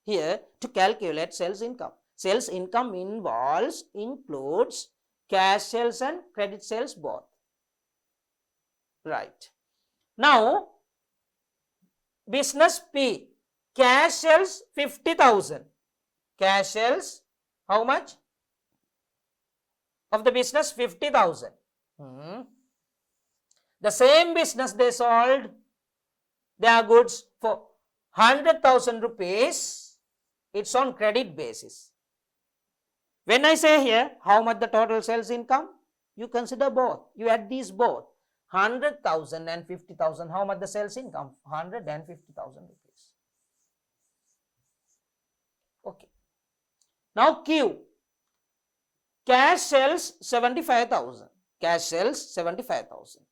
here to calculate sales income. Sales income includes cash sales and credit sales both. Right. Now, business P, cash sales 50,000. Cash sales, how much? Of the business 50,000. The same business they sold their goods for 100,000 rupees. It's on credit basis. When I say here, how much the total sales income? You consider both. You add these both. 100,000 and 50,000. How much the sales income? 150,000 rupees. Okay. Now Q. Cash sales 75,000. Cash sales 75,000.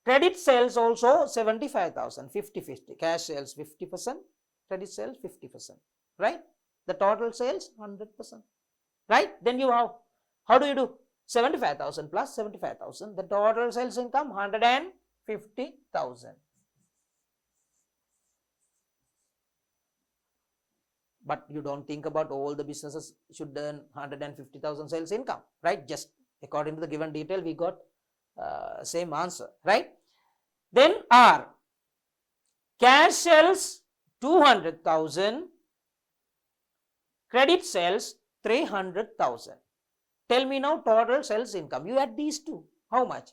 Credit sales also 75,000, 50-50. Cash sales 50%, credit sales 50%, right? The total sales 100%, right? Then you have, how do you do? 75,000 plus 75,000, the total sales income 150,000. But you don't think about all the businesses should earn 150,000 sales income, right? Just according to the given detail, we got same answer, right? Then R, cash sales 200,000, credit sales 300,000. Tell me now total sales income. You add these two. How much?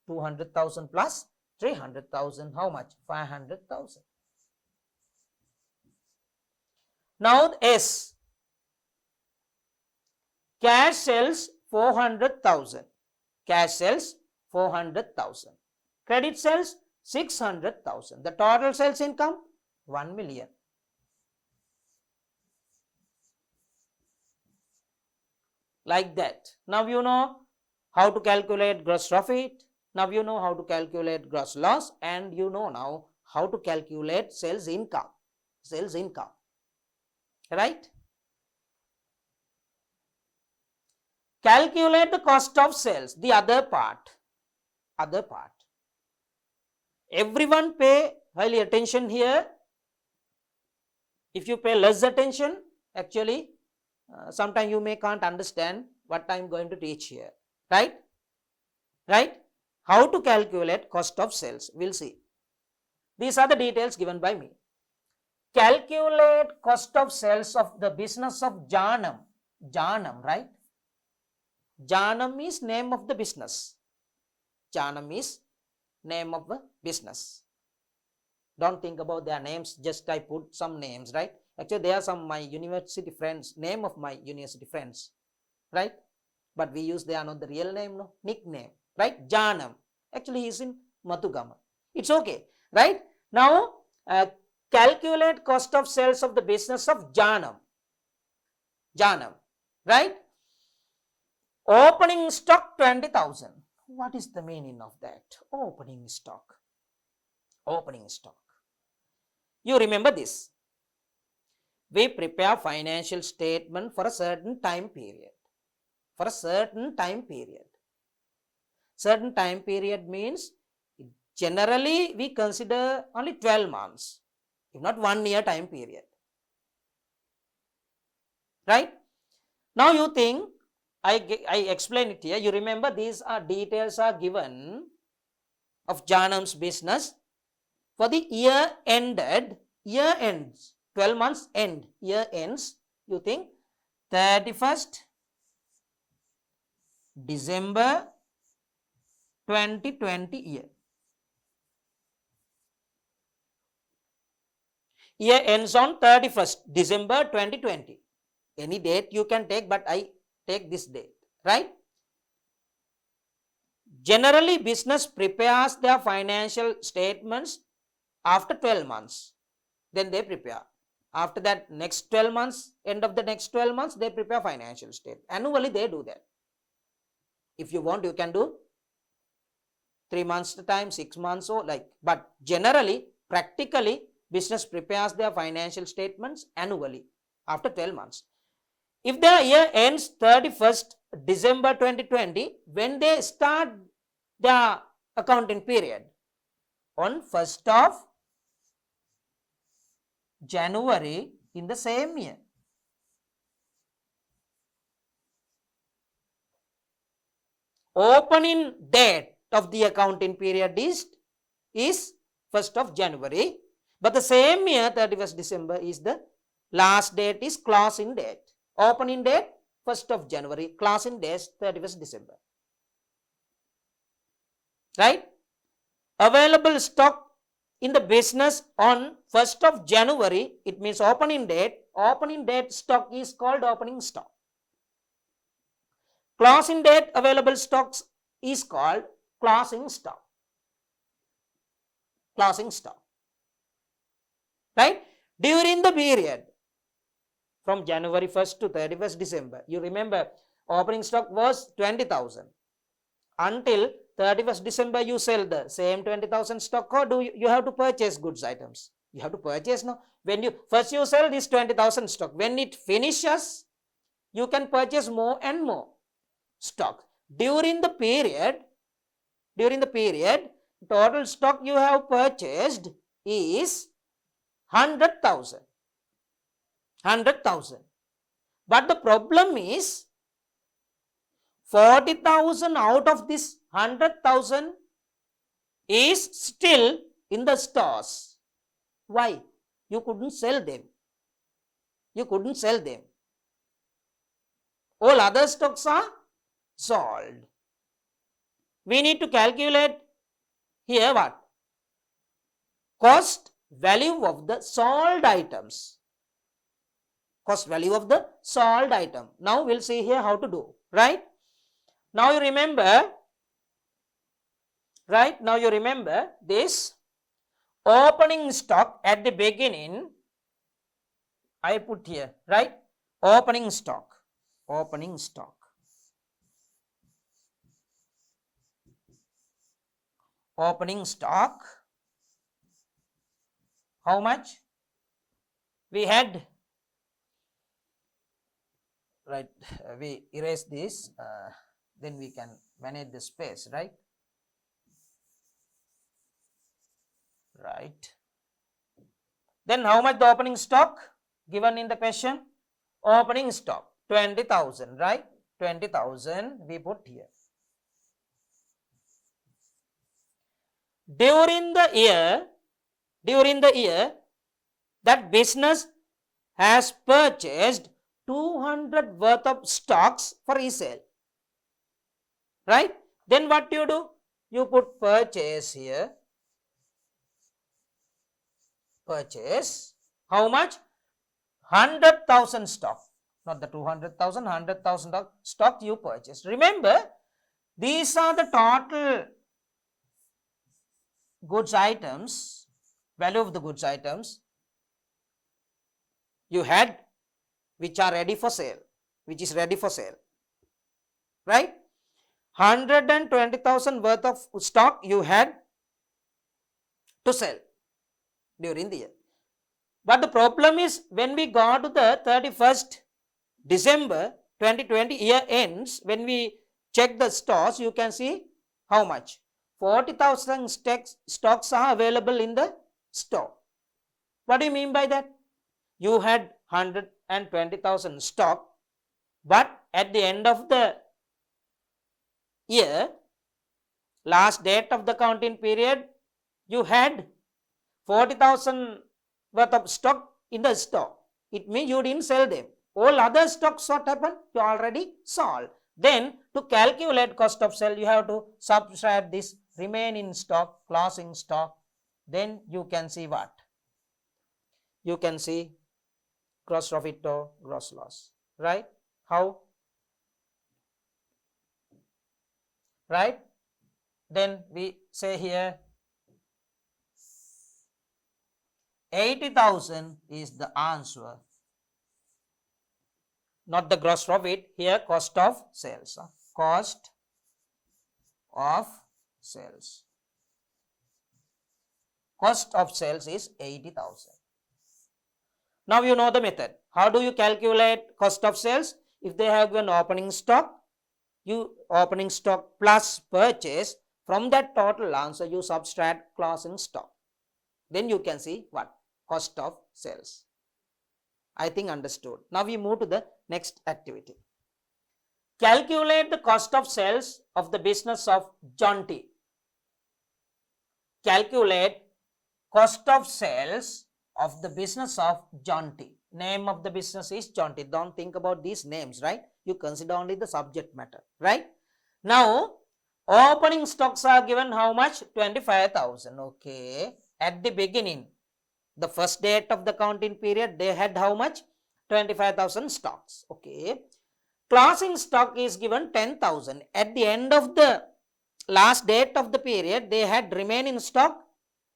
200,000 plus 300,000. How much? 500,000. Now S, cash sales 400,000. Cash sales 400,000. Credit sales 600,000. The total sales income 1 million. Like that. Now you know how to calculate gross profit. Now you know how to calculate gross loss, and you know now how to calculate sales income. Sales income. Right? Calculate the cost of sales. The other part. Everyone pay highly attention here. If you pay less attention, actually, sometimes you may can't understand what I am going to teach here. Right? Right? How to calculate cost of sales. We'll see. These are the details given by me. Calculate cost of sales of the business of Janam. Janam, right? Janam is name of the business. Janam is name of the business. Don't think about their names, just I put some names, right? Actually, they are some my university friends, name of my university friends, right? But we use, they are not the real name, no, nickname, right? Janam. Actually, he is in Mathugama. It's okay, right? Now, calculate cost of sales of the business of Janam. Janam, right? Opening stock 20,000. What is the meaning of that? Opening stock. Opening stock. You remember this. We prepare financial statement for a certain time period. For a certain time period. Certain time period means generally we consider only 12 months. If not 1 year time period. Right? Now you think, I explain it here. You remember these are details are given of Janam's business for the year ended, year ends, 12 months end, year ends, you think 31st December 2020 year. Year ends on 31st December 2020. Any date you can take, but I take this date, right? Generally, business prepares their financial statements after 12 months. Then they prepare. After that, next 12 months, end of the next 12 months, they prepare financial statement. Annually, they do that. If you want, you can do 3 months at a time, 6 months or like. But generally, practically, business prepares their financial statements annually after 12 months. If the year ends 31st December 2020, when they start the accounting period? On 1st of January in the same year. Opening date of the accounting period is 1st of January, but the same year 31st December is the last date, is closing date. Opening date 1st of January, closing date 31st December. Right? Available stock in the business on 1st of January, it means opening date. Opening date stock is called opening stock. Closing date available stocks is called closing stock. Closing stock. Right? During the period from January 1st to 31st December, you remember opening stock was 20,000. Until 31st December, you sell the same 20,000 stock, or do you have to purchase goods items? You have to purchase now. When you first you sell this 20,000 stock, when it finishes, you can purchase more and more stock. During the period, total stock you have purchased is 100,000. 100,000. But the problem is 40,000 out of this 100,000 is still in the stores. Why? You couldn't sell them. You couldn't sell them. All other stocks are sold. We need to calculate here what? Cost value of the sold items. Cost value of the sold item. Now we'll see here how to do. Right? Now you remember, right? Now you remember this opening stock at the beginning. I put here, right? Opening stock. Opening stock. Opening stock. How much? We had, right? We erase this. Then we can manage the space, right? Right. Then how much the opening stock given in the question? Opening stock 20,000, right? 20,000 we put here. During the year, that business has purchased 200 worth of stocks for resale. Right? Then what you do? You put purchase here. Purchase. How much? 100,000 stock. Not the 200,000, 100,000 stock you purchase. Remember, these are the total goods items, value of the goods items you had, which are ready for sale, which is ready for sale. Right? 120,000 worth of stock you had to sell during the year. But the problem is, when we go to the 31st December 2020 year ends, when we check the stocks, you can see how much? 40,000 stocks are available in the store. What do you mean by that? You had 120,000 stock, but at the end of the year, last date of the accounting period, you had 40,000 worth of stock in the store. It means you didn't sell them. All other stocks, what happened? You already sold. Then to calculate cost of sale, you have to subtract this remaining stock, closing stock. Then you can see what? you can see gross profit or gross loss, right? How? Right? Then we say here 80,000 is the answer, not the gross profit, here cost of sales. Cost of sales. Cost of sales is 80,000. Now you know the method. How do you calculate cost of sales? If they have an opening stock, you opening stock plus purchase, from that total answer you subtract closing stock. Then you can see what? Cost of sales. I think understood. Now we move to the next activity. Calculate the cost of sales of the business of John T. Calculate cost of sales of the business of John T. Name of the business is John T. Don't think about these names, right? You consider only the subject matter, right? Now, opening stocks are given how much? 25,000. Okay. At the beginning, the first date of the accounting period, they had how much? 25,000 stocks. Okay. Closing stock is given 10,000. At the end of the last date of the period, they had remaining stock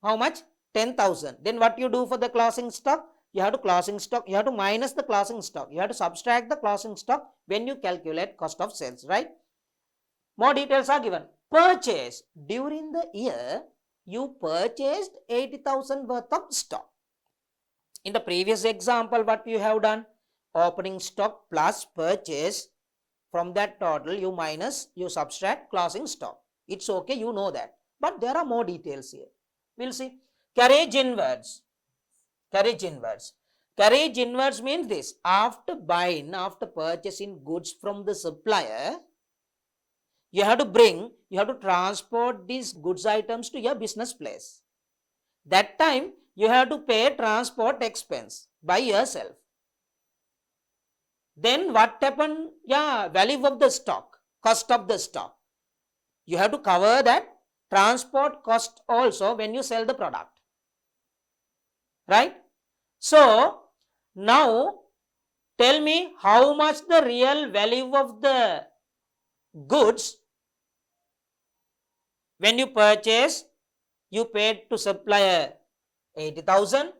how much? 10,000. Then what you do for the closing stock? You have to closing stock, you have to minus the closing stock. You have to subtract the closing stock when you calculate cost of sales, right? More details are given. Purchase. During the year, you purchased 80,000 worth of stock. In the previous example, what you have done? Opening stock plus purchase. From that total, you minus, you subtract closing stock. It's okay, you know that. But there are more details here. We'll see. Carriage inwards. Carriage inwards. Carriage inwards means this. After buying, after purchasing goods from the supplier, you have to transport these goods items to your business place. That time, you have to pay transport expense by yourself. Then what happened? Yeah, value of the stock, cost of the stock. You have to cover that transport cost also when you sell the product. Right? So, now tell me how much the real value of the goods when you purchase, you paid to supplier 80,000.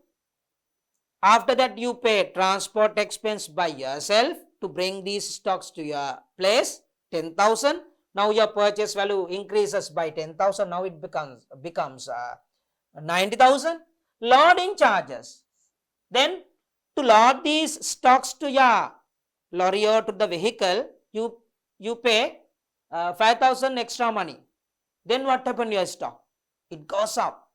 After that, you pay transport expense by yourself to bring these stocks to your place, 10,000. Now your purchase value increases by 10,000. Now it becomes 90,000. Loading charges. Then to load these stocks to your lorry or to the vehicle, you pay 5,000 extra money. Then what happened to your stock? It goes up.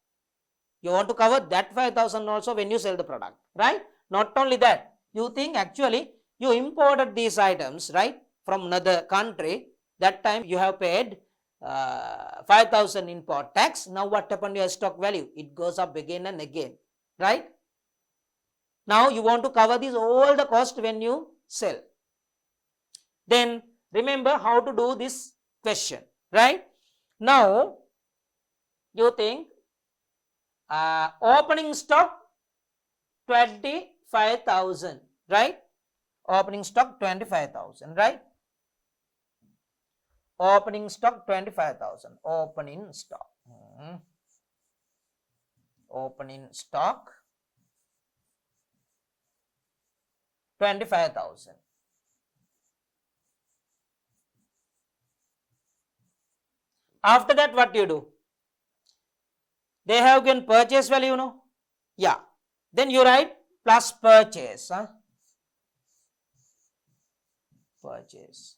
You want to cover that 5,000 also when you sell the product, right? Not only that, you think actually you imported these items, right, from another country. That time you have paid 5,000 import tax. Now what happened to your stock value? It goes up again and again, right? Now you want to cover this all the cost when you sell. Then remember how to do this question, right? Now you think opening stock 25,000, right? Opening stock 25,000, right? Opening stock 25,000. Opening stock. Opening stock 25,000. After that, what you do? They have given purchase value, no? Yeah. Then you write plus purchase. Purchase.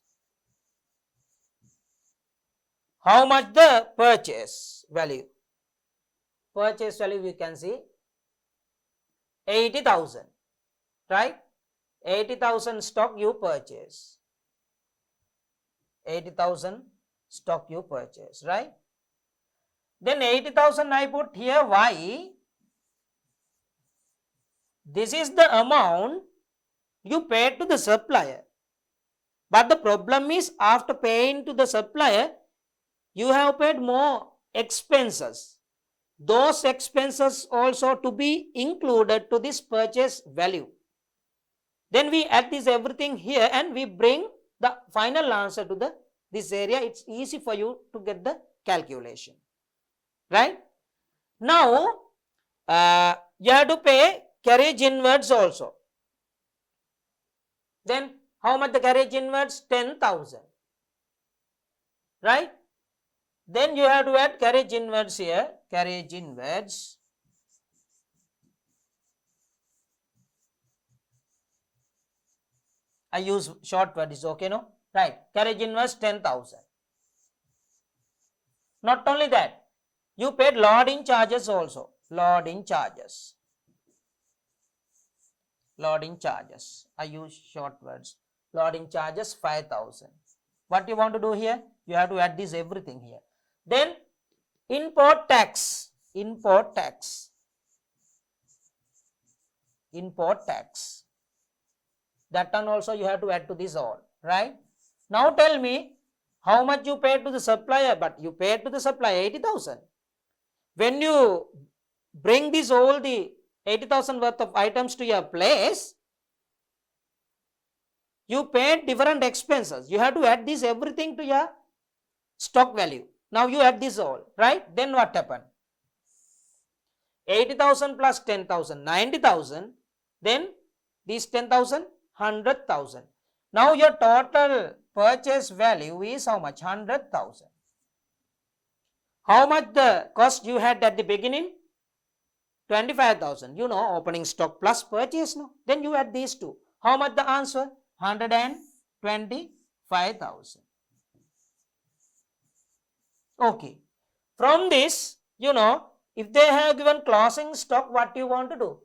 How much the purchase value? Purchase value we can see 80,000, right? 80,000 stock you purchase. 80,000 stock you purchase, right? Then 80,000 I put here. Why? This is the amount you paid to the supplier. But the problem is after paying to the supplier, you have paid more expenses. those expenses also to be included to this purchase value. Then we add this everything here and we bring the final answer to this area. It's easy for you to get the calculation, right? Now you have to pay carriage inwards also. Then how much the carriage inwards? 10,000, right? Then you have to add carriage inwards here, carriage inwards. I use short word, is okay, no? Right, carriage inwards 10,000. Not only that, you paid loading charges also, loading charges. Loading charges, I use short words, loading charges 5,000. What you want to do here? You have to add this everything here. Then import tax, import tax, import tax. That one also you have to add to this all, right? Now tell me how much you paid to the supplier, but you paid to the supplier 80,000. When you bring this all the 80,000 worth of items to your place, you paid different expenses. You have to add this everything to your stock value. Now you add this all, right? Then what happened? 80,000 plus 10,000, 90,000. Then these 10,000, 100,000. Now your total purchase value is how much? 100,000. How much the cost you had at the beginning? 25,000. You know, opening stock plus purchase, no? Then you add these two. How much the answer? 125,000. Okay. From this, you know, if they have given closing stock, what you want to do?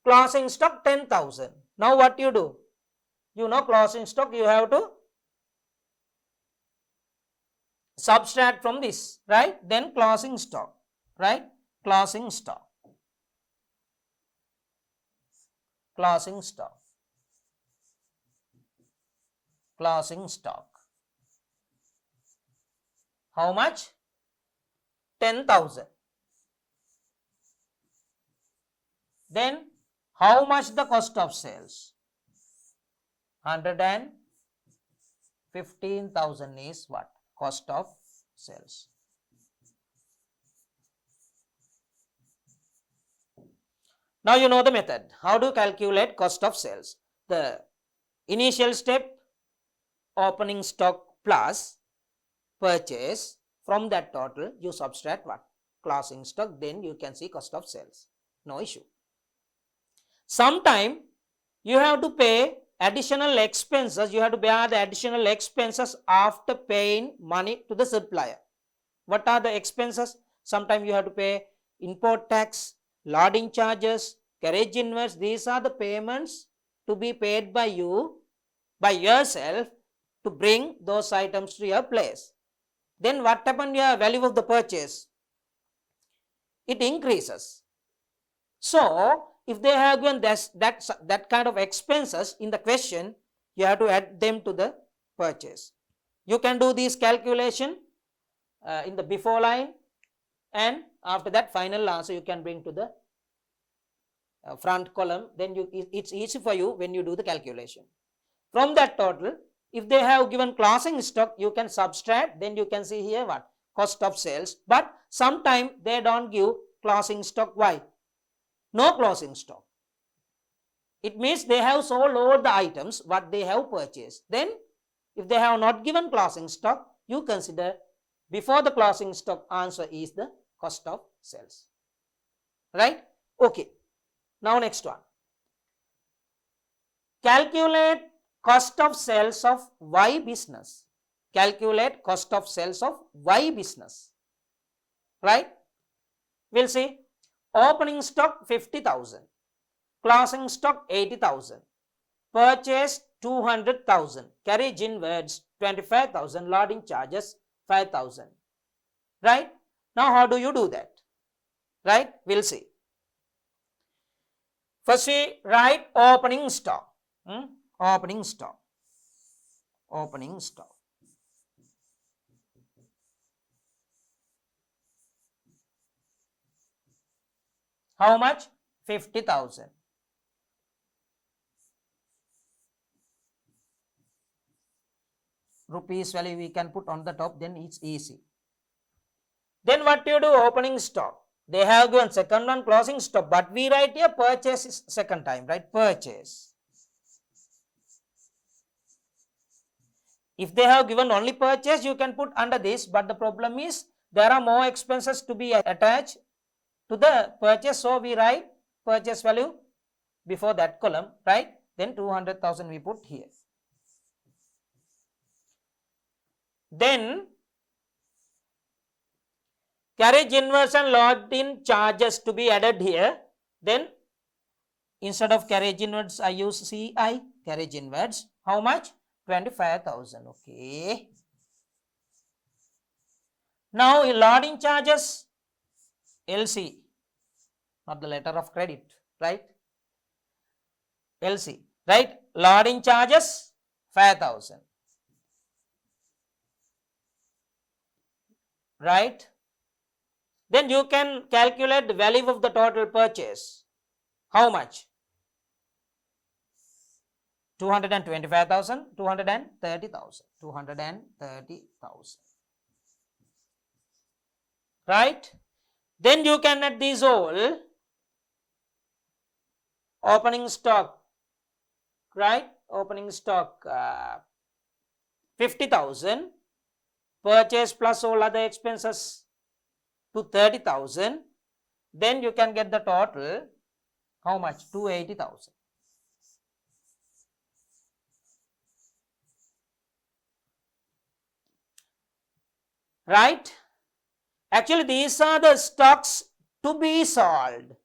Closing stock 10,000. Now what you do? You know, closing stock you have to subtract from this, right? Then closing stock, right? Closing stock, closing stock, closing stock. How much? 10,000. Then how much the cost of sales? 115,000 is what? Cost of sales. Now you know the method. How to calculate cost of sales? The initial step, opening stock plus purchase. From that total, you subtract what? Closing stock. Then you can see cost of sales. No issue. Sometime you have to pay additional expenses. You have to bear the additional expenses after paying money to the supplier. What are the expenses? Sometimes you have to pay import tax, loading charges, carriage inwards. These are the payments to be paid by you, by yourself, to bring those items to your place. Then what happened? Your value of the purchase, it increases. So if they have given that kind of expenses in the question, you have to add them to the purchase. You can do this calculation in the before line, and after that final answer you can bring to the front column. Then it's easy for you when you do the calculation. From that total, if they have given closing stock, you can subtract. Then you can see here what? Cost of sales. But sometimes they don't give closing stock. Why? No closing stock. It means they have sold all the items what they have purchased. Then if they have not given closing stock, you consider before the closing stock answer is the cost of sales. Right? Okay. Now next one. Calculate cost of sales of Y business. Calculate cost of sales of Y business. Right? We'll see. Opening stock 50,000. Closing stock 80,000. Purchase 200,000. Carriage inwards 25,000. Loading charges 5,000. Right? Now how do you do that? Right? We'll see. First we write opening stock. Opening stock. Opening stock. How much? 50,000. Rupees value we can put on the top, then it's easy. Then what you do? Opening stock. They have given second one closing stock, but we write here purchase is second time, right? Purchase. If they have given only purchase, you can put under this, but the problem is there are more expenses to be attached to the purchase, so we write purchase value before that column, right? Then 200,000 we put here. Then carriage inversion load in charges to be added here. Then instead of carriage inwards, I use CI, carriage inwards. How much? 25,000. Okay. Now loading charges, LC, not the letter of credit, right? LC, right? Loading charges 5,000, right? Then you can calculate the value of the total purchase. How much? 225,000, 230,000, 230,000, right? Then you can add these all opening stock, right? Opening stock 50,000, purchase plus all other expenses to 30,000. Then you can get the total. How much? 280,000. Right? Actually, these are the stocks to be sold.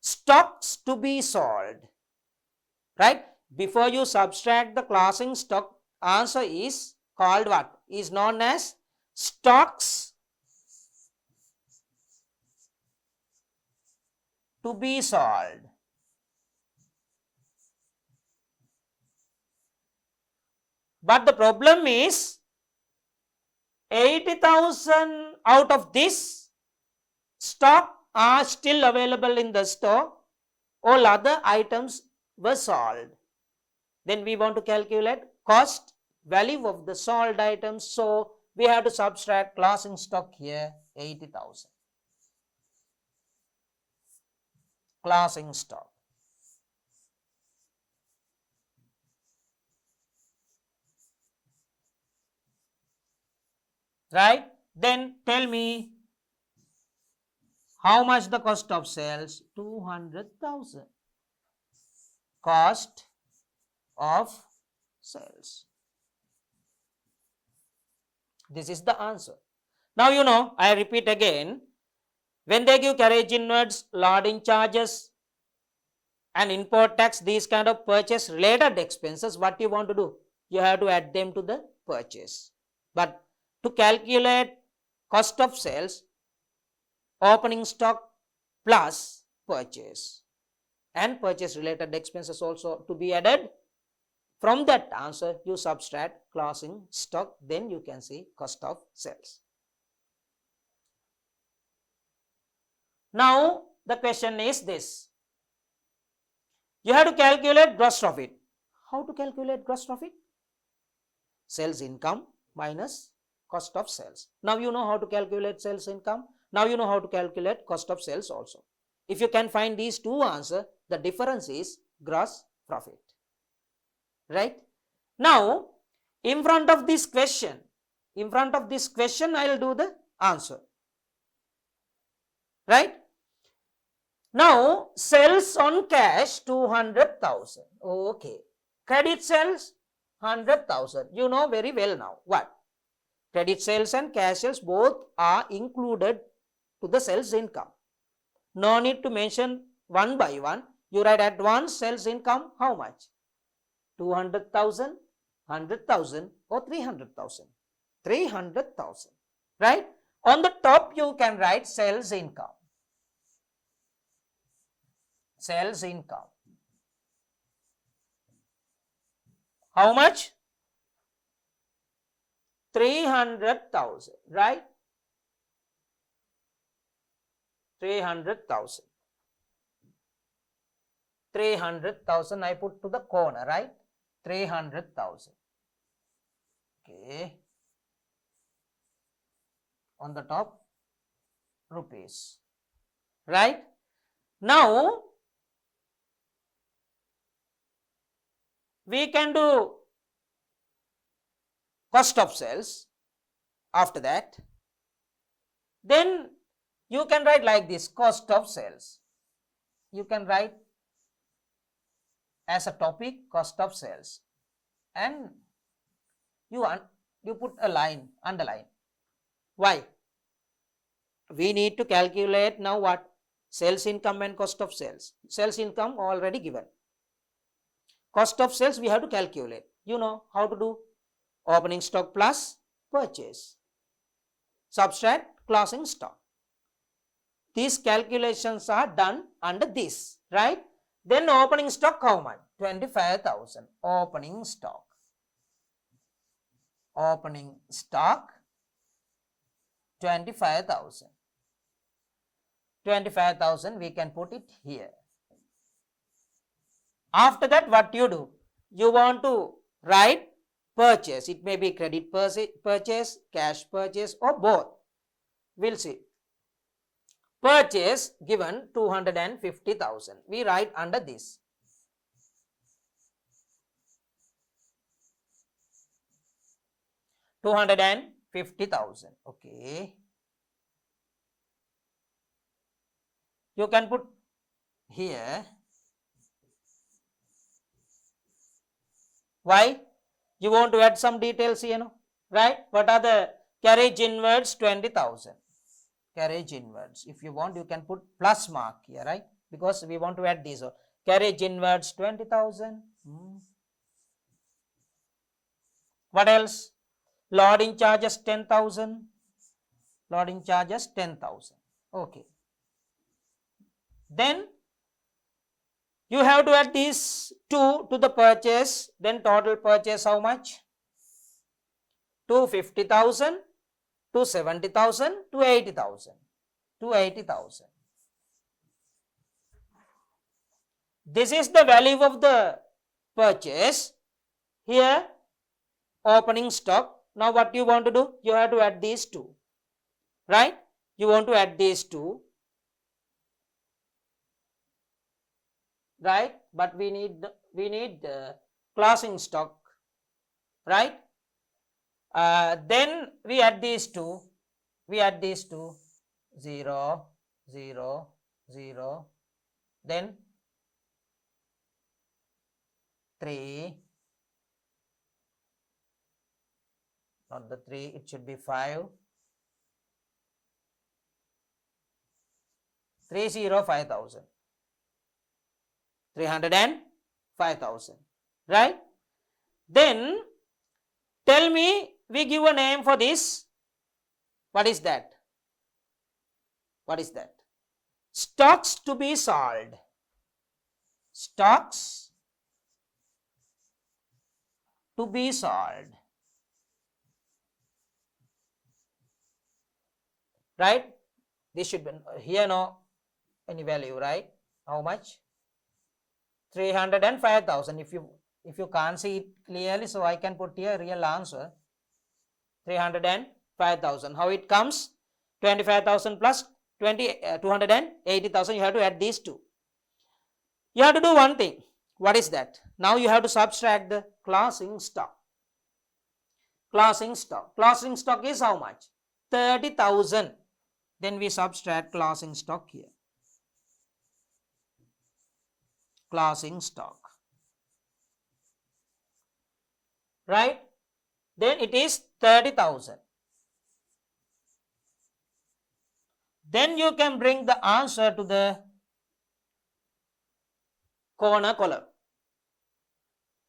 Stocks to be sold. Right? Before you subtract the closing stock, answer is called what? Is known as stocks to be sold. But the problem is 80,000 out of this stock are still available in the store. All other items were sold. Then we want to calculate cost value of the sold items. So we have to subtract closing stock here 80,000. Closing stock. Right? Then tell me how much the cost of sales? 200,000. Cost of sales. This is the answer. Now you know, I repeat again, when they give carriage inwards, loading charges and import tax, these kind of purchase related expenses, what you want to do? You have to add them to the purchase. But to calculate cost of sales, opening stock plus purchase and purchase related expenses also to be added. From that answer, you subtract closing stock, then you can see cost of sales. Now, the question is this. You have to calculate gross profit. How to calculate gross profit? Sales income minus cost of sales. Now you know how to calculate sales income. Now you know how to calculate cost of sales also. If you can find these two answers, the difference is gross profit. Right? Now, in front of this question, I will do the answer. Right? Now, sales on cash 200,000. Okay. Credit sales 100,000. You know very well now. What? Credit sales and cash sales both are included to the sales income. No need to mention one by one. You write at once sales income how much? 200,000, 100,000 or 300,000. 300,000. Right? On the top you can write sales income. Sales income. How much? 300,000, right? 300,000. 300,000 I put to the corner, right? 300,000. Okay. On the top, rupees. Right? Now, we can do cost of sales after that. Then you can write like this, cost of sales. You can write as a topic, cost of sales, and you put a line, underline. Why? We need to calculate now what? Sales income and cost of sales. Sales income already given. Cost of sales we have to calculate. You know how to do? Opening stock plus purchase. Subtract closing stock. These calculations are done under this, right? Then opening stock how much? 25,000. Opening stock. Opening stock 25,000. 25,000 we can put it here. After that, what you do? You want to write purchase. It may be credit purchase, cash purchase, or both. We'll see. Purchase given 250,000. We write under this. $250,000. Okay. You can put here. Why? You want to add some details here, no? Right? What are the carriage inwards? 20,000. Carriage inwards. If you want, you can put plus mark here, right? Because we want to add these. Carriage inwards 20,000. What else? Loading charges 10,000. Loading charges 10,000. Okay. Then you have to add these two to the purchase. Then total purchase how much? 250,000, 270,000, 280,000. 280,000. This is the value of the purchase. Here, opening stock. Now what you want to do? You have to add these two. Right? You want to add these two. Right? But we need the closing stock. Right? Then we add these two. We add these two. 0, 0, 0. Then 3. Not the 3, it should be 5. 305,000. 305,000. Right? Then tell me, we give a name for this. What is that? What is that? Stocks to be sold. Stocks to be sold. Right? This should be here, no any value, right? How much? 305,000. If you can't see it clearly, so I can put here real answer. 305,000. How it comes? 25,000 plus 280,000. You have to add these two. You have to do one thing. What is that? Now you have to subtract the closing stock. Closing stock. Closing stock is how much? 30,000. Then we subtract closing stock here. Closing stock. Right? Then it is 30,000. Then you can bring the answer to the corner column.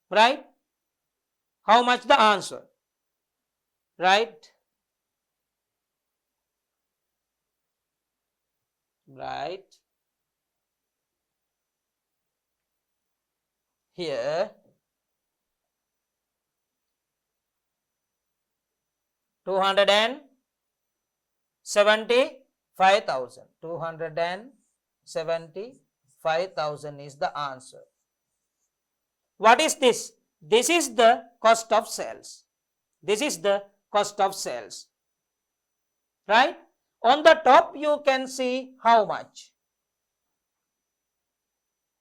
Right? How much the answer? Right? Right? Here 275,000. 275,000. 5,000 is the answer. What is this? This is the cost of sales. This is the cost of sales. Right? On the top you can see how much.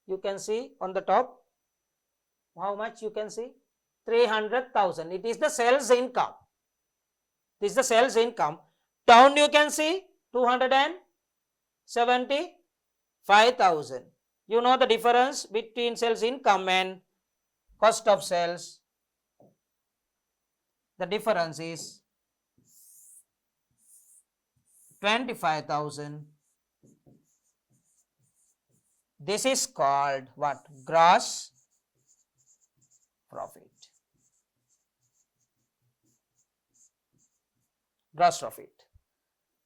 You can see on the top how much you can see 300,000. It is the sales income. This is the sales income. Down you can see 275,000. You know the difference between sales income and cost of sales. The difference is 25,000. This is called what? Gross profit. Gross profit.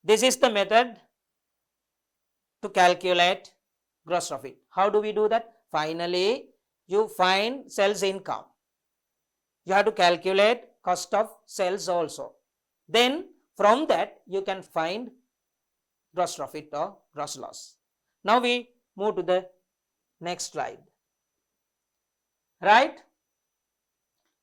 This is the method to calculate gross profit. How do we do that? Finally, you find sales income. You have to calculate cost of sales also. Then from that you can find gross profit or gross loss. Now we move to the next slide. Right?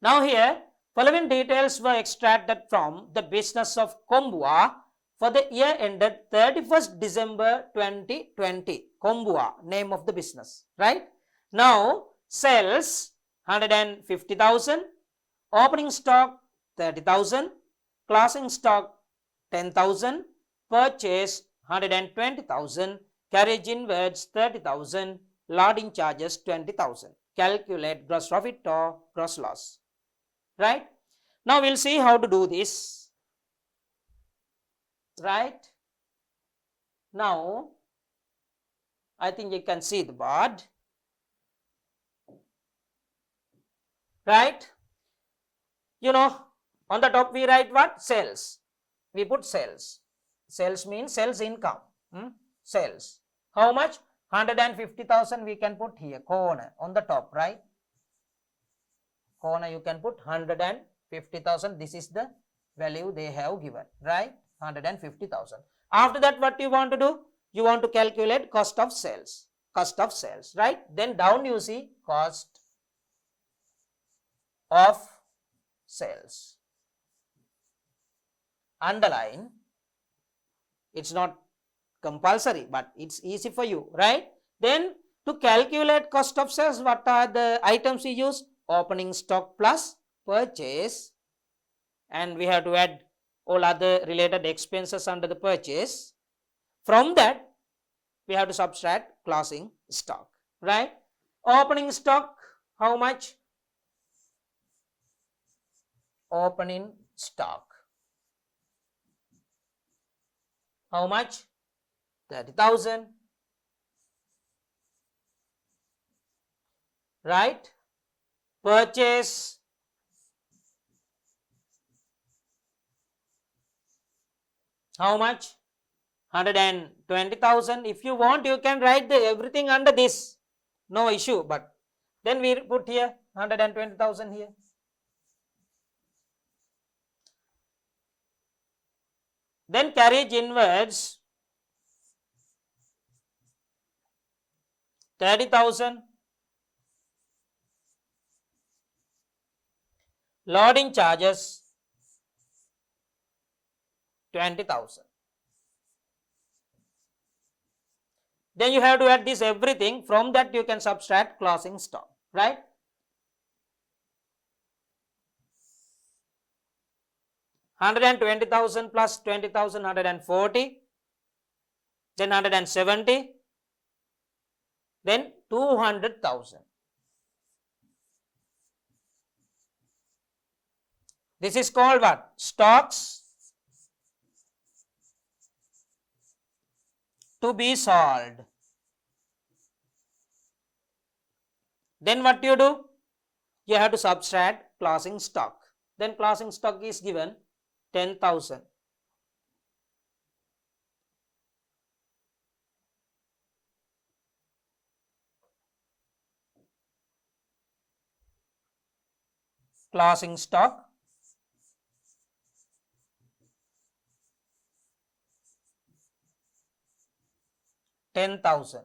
Now here following details were extracted from the business of Kombua for the year ended 31st December 2020. Kombua, name of the business. Right? Now sales 150,000, opening stock 30,000, closing stock 10,000, purchase 120,000, carriage inwards 30,000, loading charges 20,000. Calculate gross profit or gross loss. Right? Now we'll see how to do this. Right? Now I think you can see the board. Right? You know, on the top we write what? Sales. We put sales. Sales means sales income. Sales. How much? 150,000 we can put here. Corner on the top, right? Corner you can put 150,000. This is the value they have given, right? 150,000. After that, what you want to do? You want to calculate cost of sales. Cost of sales, right? Then down you see cost of sales. Underline. It's not compulsory, but it's easy for you, right? Then to calculate cost of sales, what are the items we use? Opening stock plus purchase, and we have to add all other related expenses under the purchase. From that we have to subtract closing stock, right? Opening stock, how much? Opening stock, how much? 30,000, right? Purchase, how much? 120,000. If you want, you can write everything under this, no issue, but then we put here 120,000 here. Then carriage inwards 30,000, loading charges 20,000. Then you have to add this everything. From that you can subtract closing stock, right? $120,000 plus 20,000, 140, then 170, then 200,000. This is called what? Stocks to be sold. Then what you do? You have to subtract closing stock. Then closing stock is given 10,000. Closing stock 10,000.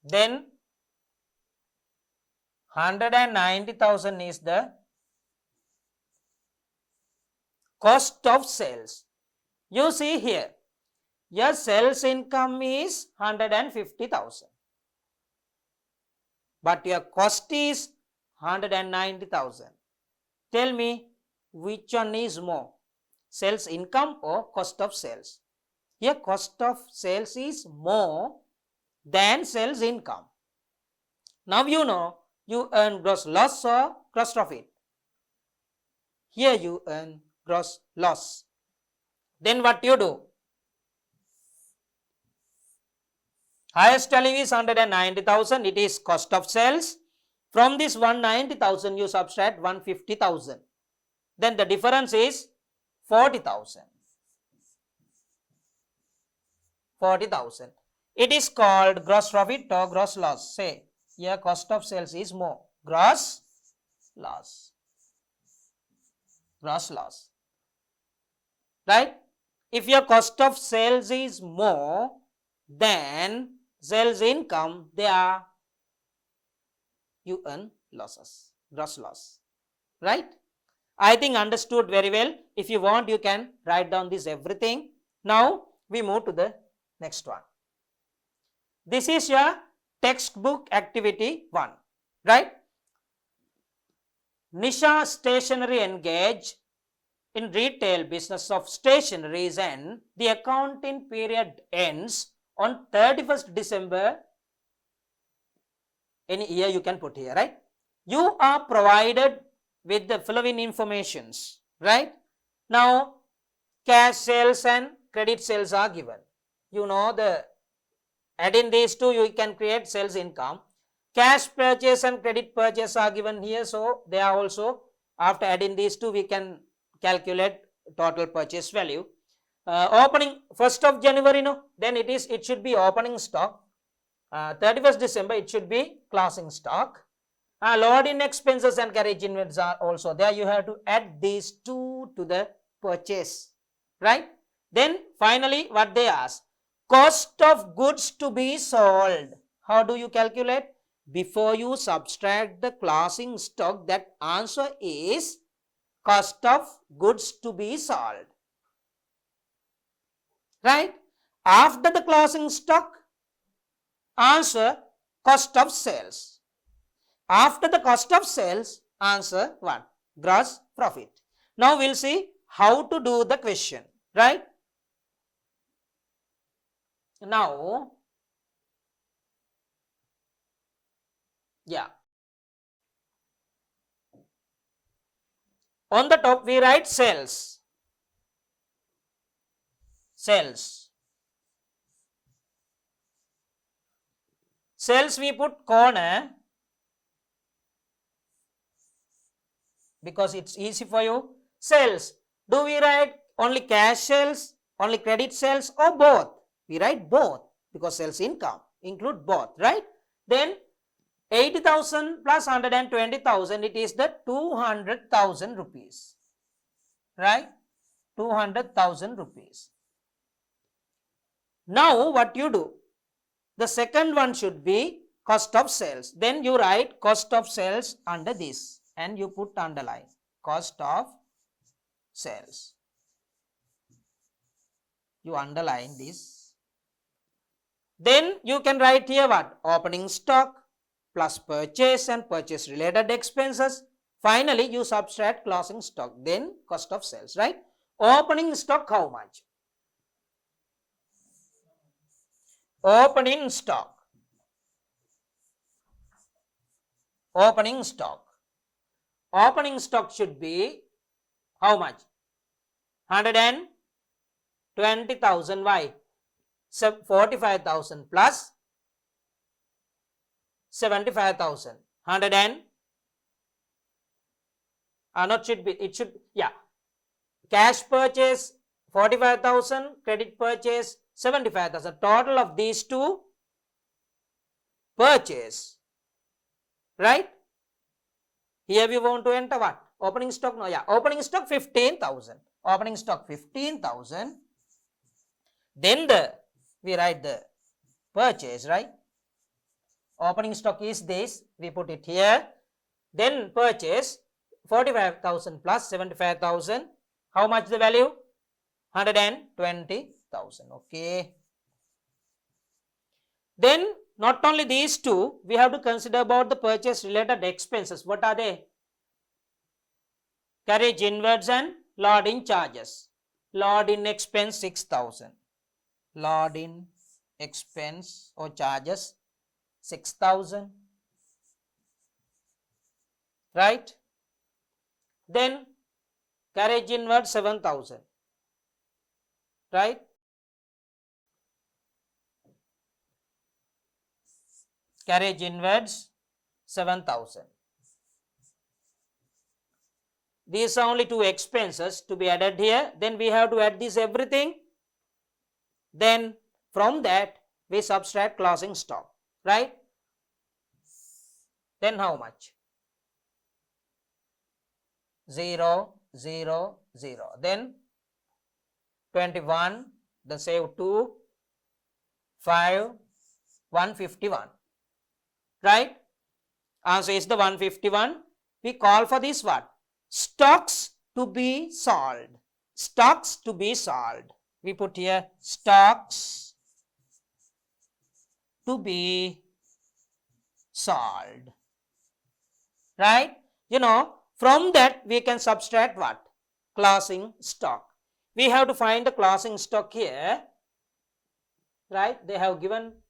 Then 190,000 is the cost of sales. You see here, your sales income is 150,000, but your cost is 190,000. Tell me which one is more, sales income or cost of sales? Here cost of sales is more than sales income. Now you know you earn gross loss or gross profit. Here you earn gross loss. Then what you do? Highest value is 190,000. It is cost of sales. From this 190,000 you subtract 150,000. Then the difference is 40,000. 40,000. It is called gross profit or gross loss. Say here cost of sales is more. Gross loss. Gross loss. Right? If your cost of sales is more than sales income, there you earn losses. Gross loss. Right? I think understood very well. If you want, you can write down this everything. Now we move to the next one. This is your textbook activity 1, right? Nisha Stationery engaged in retail business of stationeries and the accounting period ends on 31st December. Any year you can put here, right? You are provided with the following informations, right? Now cash sales and credit sales are given. You know, the adding these two you can create sales income. Cash purchase and credit purchase are given here, so they are also, after adding these two we can calculate total purchase value. Opening 1st of January, no, then it should be opening stock. 31st December it should be closing stock. Loading expenses and carriage inventories are also there. You have to add these two to the purchase, right? Then finally what they ask, cost of goods to be sold. How do you calculate? Before you subtract the closing stock, that answer is cost of goods to be sold. Right? After the closing stock, answer cost of sales. After the cost of sales, answer what? Gross profit. Now we'll see how to do the question, right? Now, yeah. On the top we write sales. Sales. Sales we put corner because it's easy for you. Sales. Do we write only cash sales, only credit sales, or both? We write both because sales income include both, right? Then 80,000 plus 120,000, it is the 200,000 rupees, right? 200,000 rupees. Now what you do? The second one should be cost of sales. Then you write cost of sales under this and you put underline cost of sales. You underline this. Then you can write here what? Opening stock plus purchase and purchase related expenses. Finally, you subtract closing stock. Then cost of sales, right? Opening stock how much? Opening stock. Opening stock. Opening stock should be how much? 120,000. Why? 45,000 plus 75,000. 100 and not should be, it should, yeah. Cash purchase 45,000, credit purchase 75,000. Total of these two purchase, right? Here we want to enter what? Opening stock, no, yeah. Opening stock 15,000. Opening stock 15,000. Then we write the purchase, right? Opening stock is this, we put it here. Then purchase 45,000 plus 75,000. How much the value? 120,000. Okay. Then not only these two, we have to consider about the purchase related expenses. What are they? Carriage inwards and load-in charges. Load-in expense 6,000. Load-in expense or charges 6,000. Right? Then carriage inward 7,000. Right? Carriage inwards 7,000. These are only two expenses to be added here. Then we have to add this everything. Then from that we subtract closing stock. Right? Then how much? 0, 0, 0. Then 21, the save 2, 5, 151. Right? Answer is the 151. We call for this what? Stocks to be sold. Stocks to be sold. We put here stocks to be sold. Right? You know, from that we can subtract what? Closing stock. We have to find the closing stock here. Right? They have given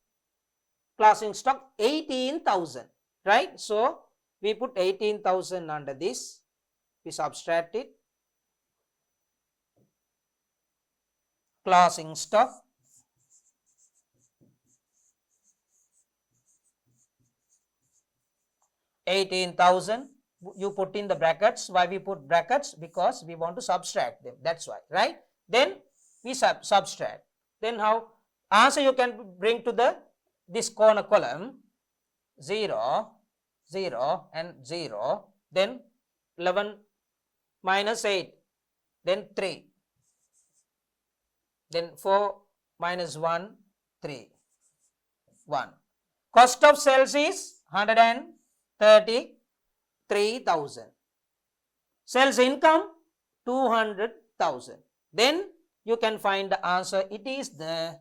closing stock 18,000. Right? So we put 18,000 under this. We subtract it. Closing stock 18,000. You put in the brackets. Why we put brackets? Because we want to subtract them. That's why. Right? Then we subtract. Then how? Answer you can bring to the this corner column. 0, 0 and 0. Then 11 minus 8. Then 3. Then 4 minus 1, 3. 1. Cost of sales is 133,000. Sales income 200,000. Then you can find the answer. It is the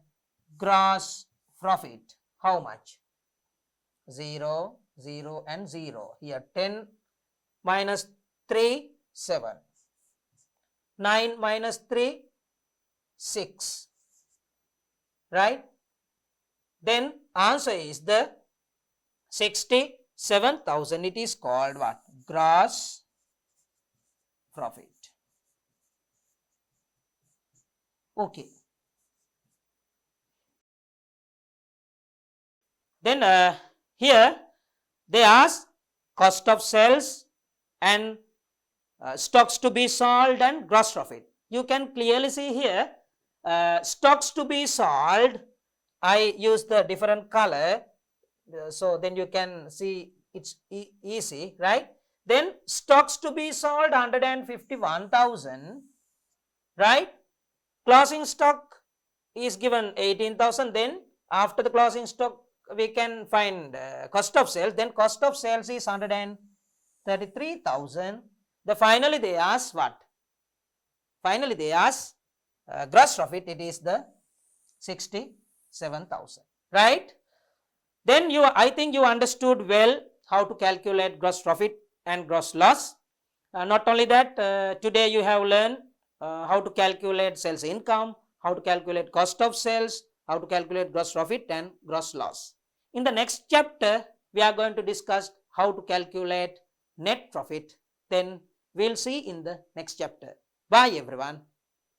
gross profit. How much? 0, 0 and 0. Here 10 minus 3, 7. 9 minus 3, 6. Right? Then answer is the 67,000. It is called what? Gross profit. Okay. Then here they ask cost of sales and stocks to be sold and gross profit. You can clearly see here stocks to be sold. I use the different color, so then you can see it's easy, right? Then stocks to be sold 151,000, right? Closing stock is given 18,000. Then after the closing stock we can find cost of sales. Then cost of sales is 133,000. Finally they ask what? Finally they ask gross profit. It is the 67,000. Right? Then I think you understood well how to calculate gross profit and gross loss. Not only that, today you have learned how to calculate sales income, how to calculate cost of sales, how to calculate gross profit and gross loss. In the next chapter, we are going to discuss how to calculate net profit. Then we'll see in the next chapter. Bye everyone.